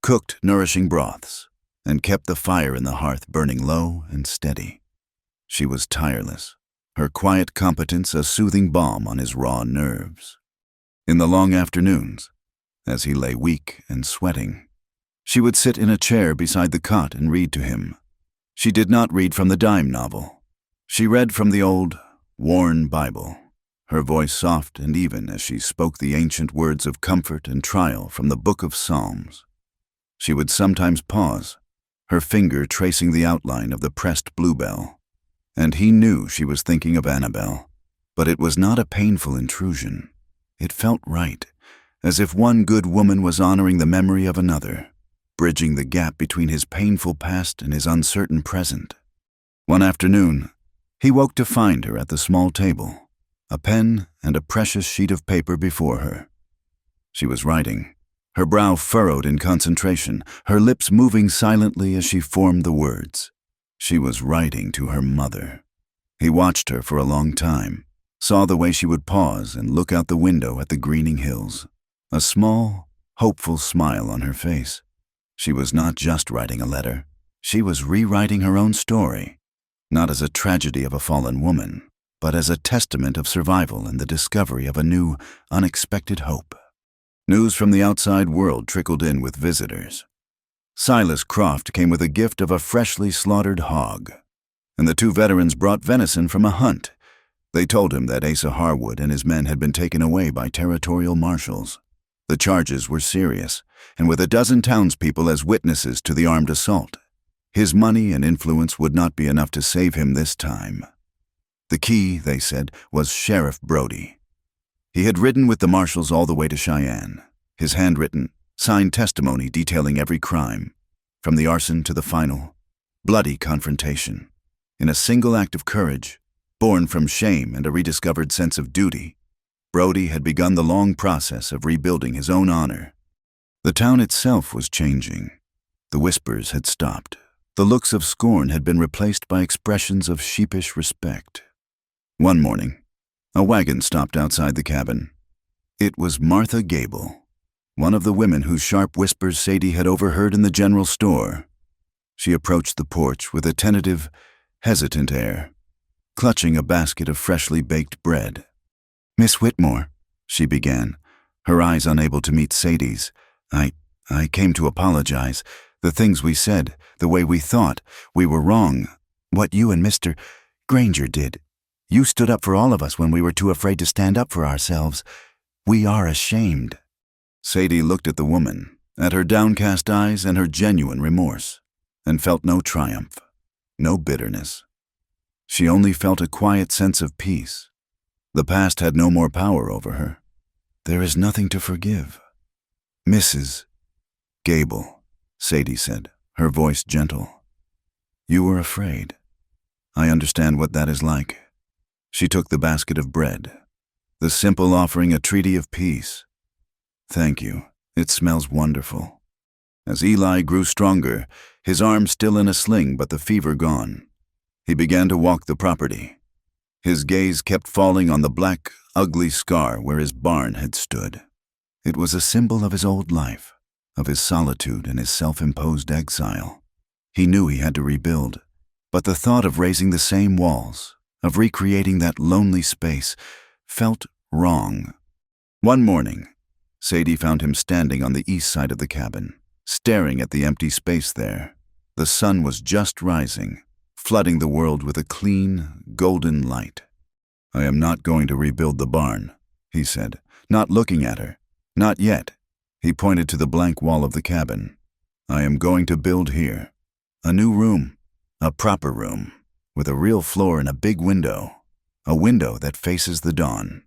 cooked nourishing broths, and kept the fire in the hearth burning low and steady. She was tireless, her quiet competence a soothing balm on his raw nerves. In the long afternoons, as he lay weak and sweating, she would sit in a chair beside the cot and read to him. She did not read from the dime novel. She read from the old, worn Bible, her voice soft and even as she spoke the ancient words of comfort and trial from the book of Psalms. She would sometimes pause, her finger tracing the outline of the pressed bluebell, and he knew she was thinking of Annabelle, but it was not a painful intrusion. It felt right, as if one good woman was honoring the memory of another, bridging the gap between his painful past and his uncertain present. One afternoon, he woke to find her at the small table, a pen and a precious sheet of paper before her. She was writing, her brow furrowed in concentration, her lips moving silently as she formed the words. She was writing to her mother. He watched her for a long time, saw the way she would pause and look out the window at the greening hills, a small, hopeful smile on her face. She was not just writing a letter. She was rewriting her own story, not as a tragedy of a fallen woman, but as a testament of survival and the discovery of a new, unexpected hope. News from the outside world trickled in with visitors. Silas Croft came with a gift of a freshly slaughtered hog, and the two veterans brought venison from a hunt. They told him that Asa Harwood and his men had been taken away by territorial marshals. The charges were serious, and with a dozen townspeople as witnesses to the armed assault, his money and influence would not be enough to save him this time. The key, they said, was Sheriff Brody. He had ridden with the marshals all the way to Cheyenne, his handwritten, signed testimony detailing every crime, from the arson to the final, bloody confrontation. In a single act of courage, born from shame and a rediscovered sense of duty, Brody had begun the long process of rebuilding his own honor. The town itself was changing. The whispers had stopped. The looks of scorn had been replaced by expressions of sheepish respect. One morning, a wagon stopped outside the cabin. It was Martha Gable, one of the women whose sharp whispers Sadie had overheard in the general store. She approached the porch with a tentative, hesitant air, clutching a basket of freshly baked bread. "Miss Whitmore," she began, her eyes unable to meet Sadie's. I came to apologize. The things we said, the way we thought, we were wrong. What you and Mr. Granger did. You stood up for all of us when we were too afraid to stand up for ourselves. We are ashamed." Sadie looked at the woman, at her downcast eyes and her genuine remorse, and felt no triumph, no bitterness. She only felt a quiet sense of peace. The past had no more power over her. "There is nothing to forgive." "Mrs. Gable," Sadie said, her voice gentle. "You were afraid. I understand what that is like." She took the basket of bread, the simple offering a treaty of peace. "Thank you. It smells wonderful." As Eli grew stronger, his arm still in a sling but the fever gone, he began to walk the property. His gaze kept falling on the black, ugly scar where his barn had stood. It was a symbol of his old life, of his solitude and his self-imposed exile. He knew he had to rebuild, but the thought of raising the same walls, of recreating that lonely space, felt wrong. One morning, Sadie found him standing on the east side of the cabin, staring at the empty space there. The sun was just rising, flooding the world with a clean, golden light. "I am not going to rebuild the barn," he said, not looking at her. "Not yet." He pointed to the blank wall of the cabin. "I am going to build here. A new room, a proper room, with a real floor and a big window. A window that faces the dawn."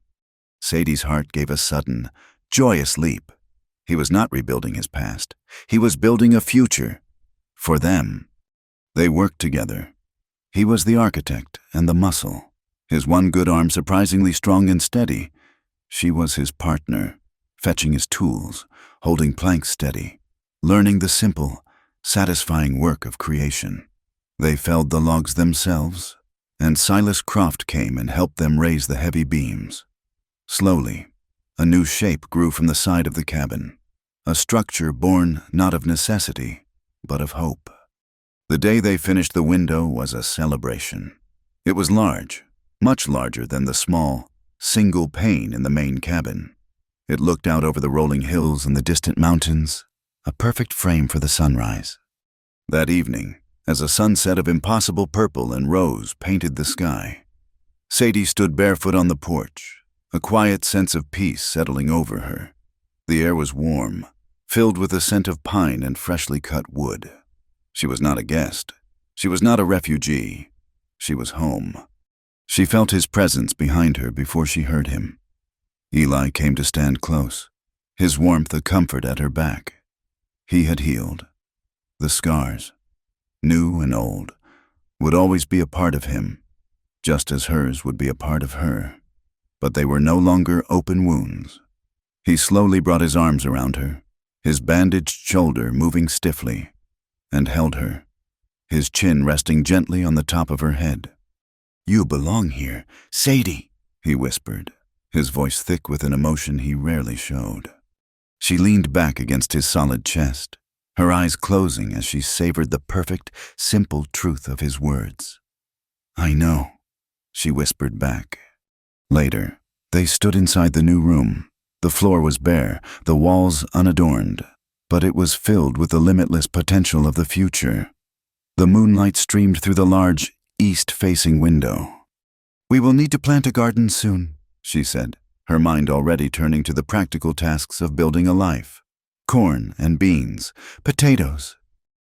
Sadie's heart gave a sudden, joyous leap. He was not rebuilding his past. He was building a future. For them. They worked together. He was the architect and the muscle, his one good arm surprisingly strong and steady. She was his partner, fetching his tools, holding planks steady, learning the simple, satisfying work of creation. They felled the logs themselves, and Silas Croft came and helped them raise the heavy beams. Slowly, a new shape grew from the side of the cabin, a structure born not of necessity, but of hope. The day they finished the window was a celebration. It was large, much larger than the small, single pane in the main cabin. It looked out over the rolling hills and the distant mountains, a perfect frame for the sunrise. That evening, as a sunset of impossible purple and rose painted the sky, Sadie stood barefoot on the porch, a quiet sense of peace settling over her. The air was warm, filled with the scent of pine and freshly cut wood. She was not a guest. She was not a refugee. She was home. She felt his presence behind her before she heard him. Eli came to stand close, his warmth a comfort at her back. He had healed. The scars, new and old, would always be a part of him, just as hers would be a part of her. But they were no longer open wounds. He slowly brought his arms around her, his bandaged shoulder moving stiffly, and held her, his chin resting gently on the top of her head. "You belong here, Sadie," he whispered, his voice thick with an emotion he rarely showed. She leaned back against his solid chest, her eyes closing as she savored the perfect, simple truth of his words. "I know," she whispered back. Later, they stood inside the new room. The floor was bare, the walls unadorned, but it was filled with the limitless potential of the future. The moonlight streamed through the large, east-facing window. "We will need to plant a garden soon," she said, her mind already turning to the practical tasks of building a life. "Corn and beans, potatoes."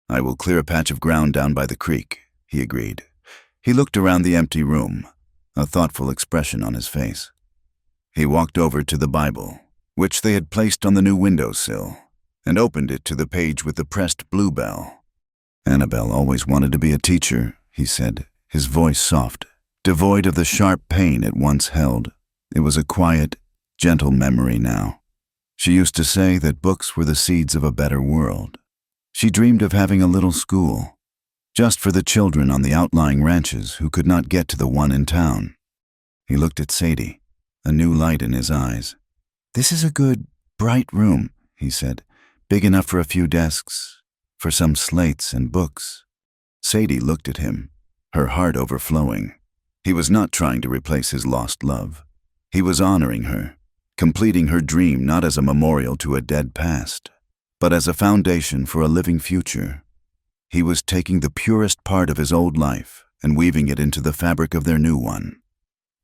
"I will clear a patch of ground down by the creek," he agreed. He looked around the empty room, a thoughtful expression on his face. He walked over to the Bible, which they had placed on the new windowsill, and opened it to the page with the pressed bluebell. "Annabelle always wanted to be a teacher," he said, his voice soft, devoid of the sharp pain it once held. It was a quiet, gentle memory now. She used to say that books were the seeds of a better world. She dreamed of having a little school, just for the children on the outlying ranches who could not get to the one in town. He looked at Sadie, a new light in his eyes. "This is a good, bright room," he said, "big enough for a few desks, for some slates and books." Sadie looked at him, her heart overflowing. He was not trying to replace his lost love. He was honoring her, completing her dream not as a memorial to a dead past, but as a foundation for a living future. He was taking the purest part of his old life and weaving it into the fabric of their new one.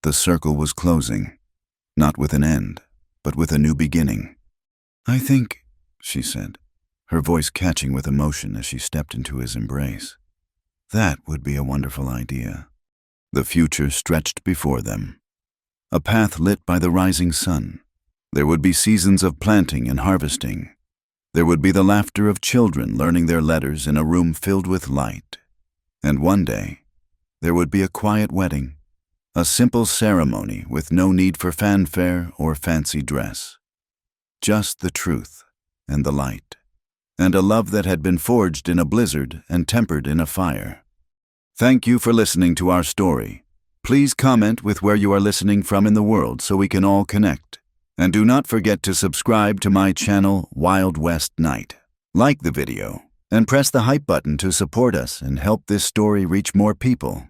The circle was closing, not with an end, but with a new beginning. "I think," she said, her voice catching with emotion as she stepped into his embrace, "that would be a wonderful idea." The future stretched before them, a path lit by the rising sun. There would be seasons of planting and harvesting. There would be the laughter of children learning their letters in a room filled with light. And one day, there would be a quiet wedding, a simple ceremony with no need for fanfare or fancy dress. Just the truth and the light, and a love that had been forged in a blizzard and tempered in a fire. Thank you for listening to our story. Please comment with where you are listening from in the world so we can all connect. And do not forget to subscribe to my channel, Wild West Night. Like the video, and press the hype button to support us and help this story reach more people.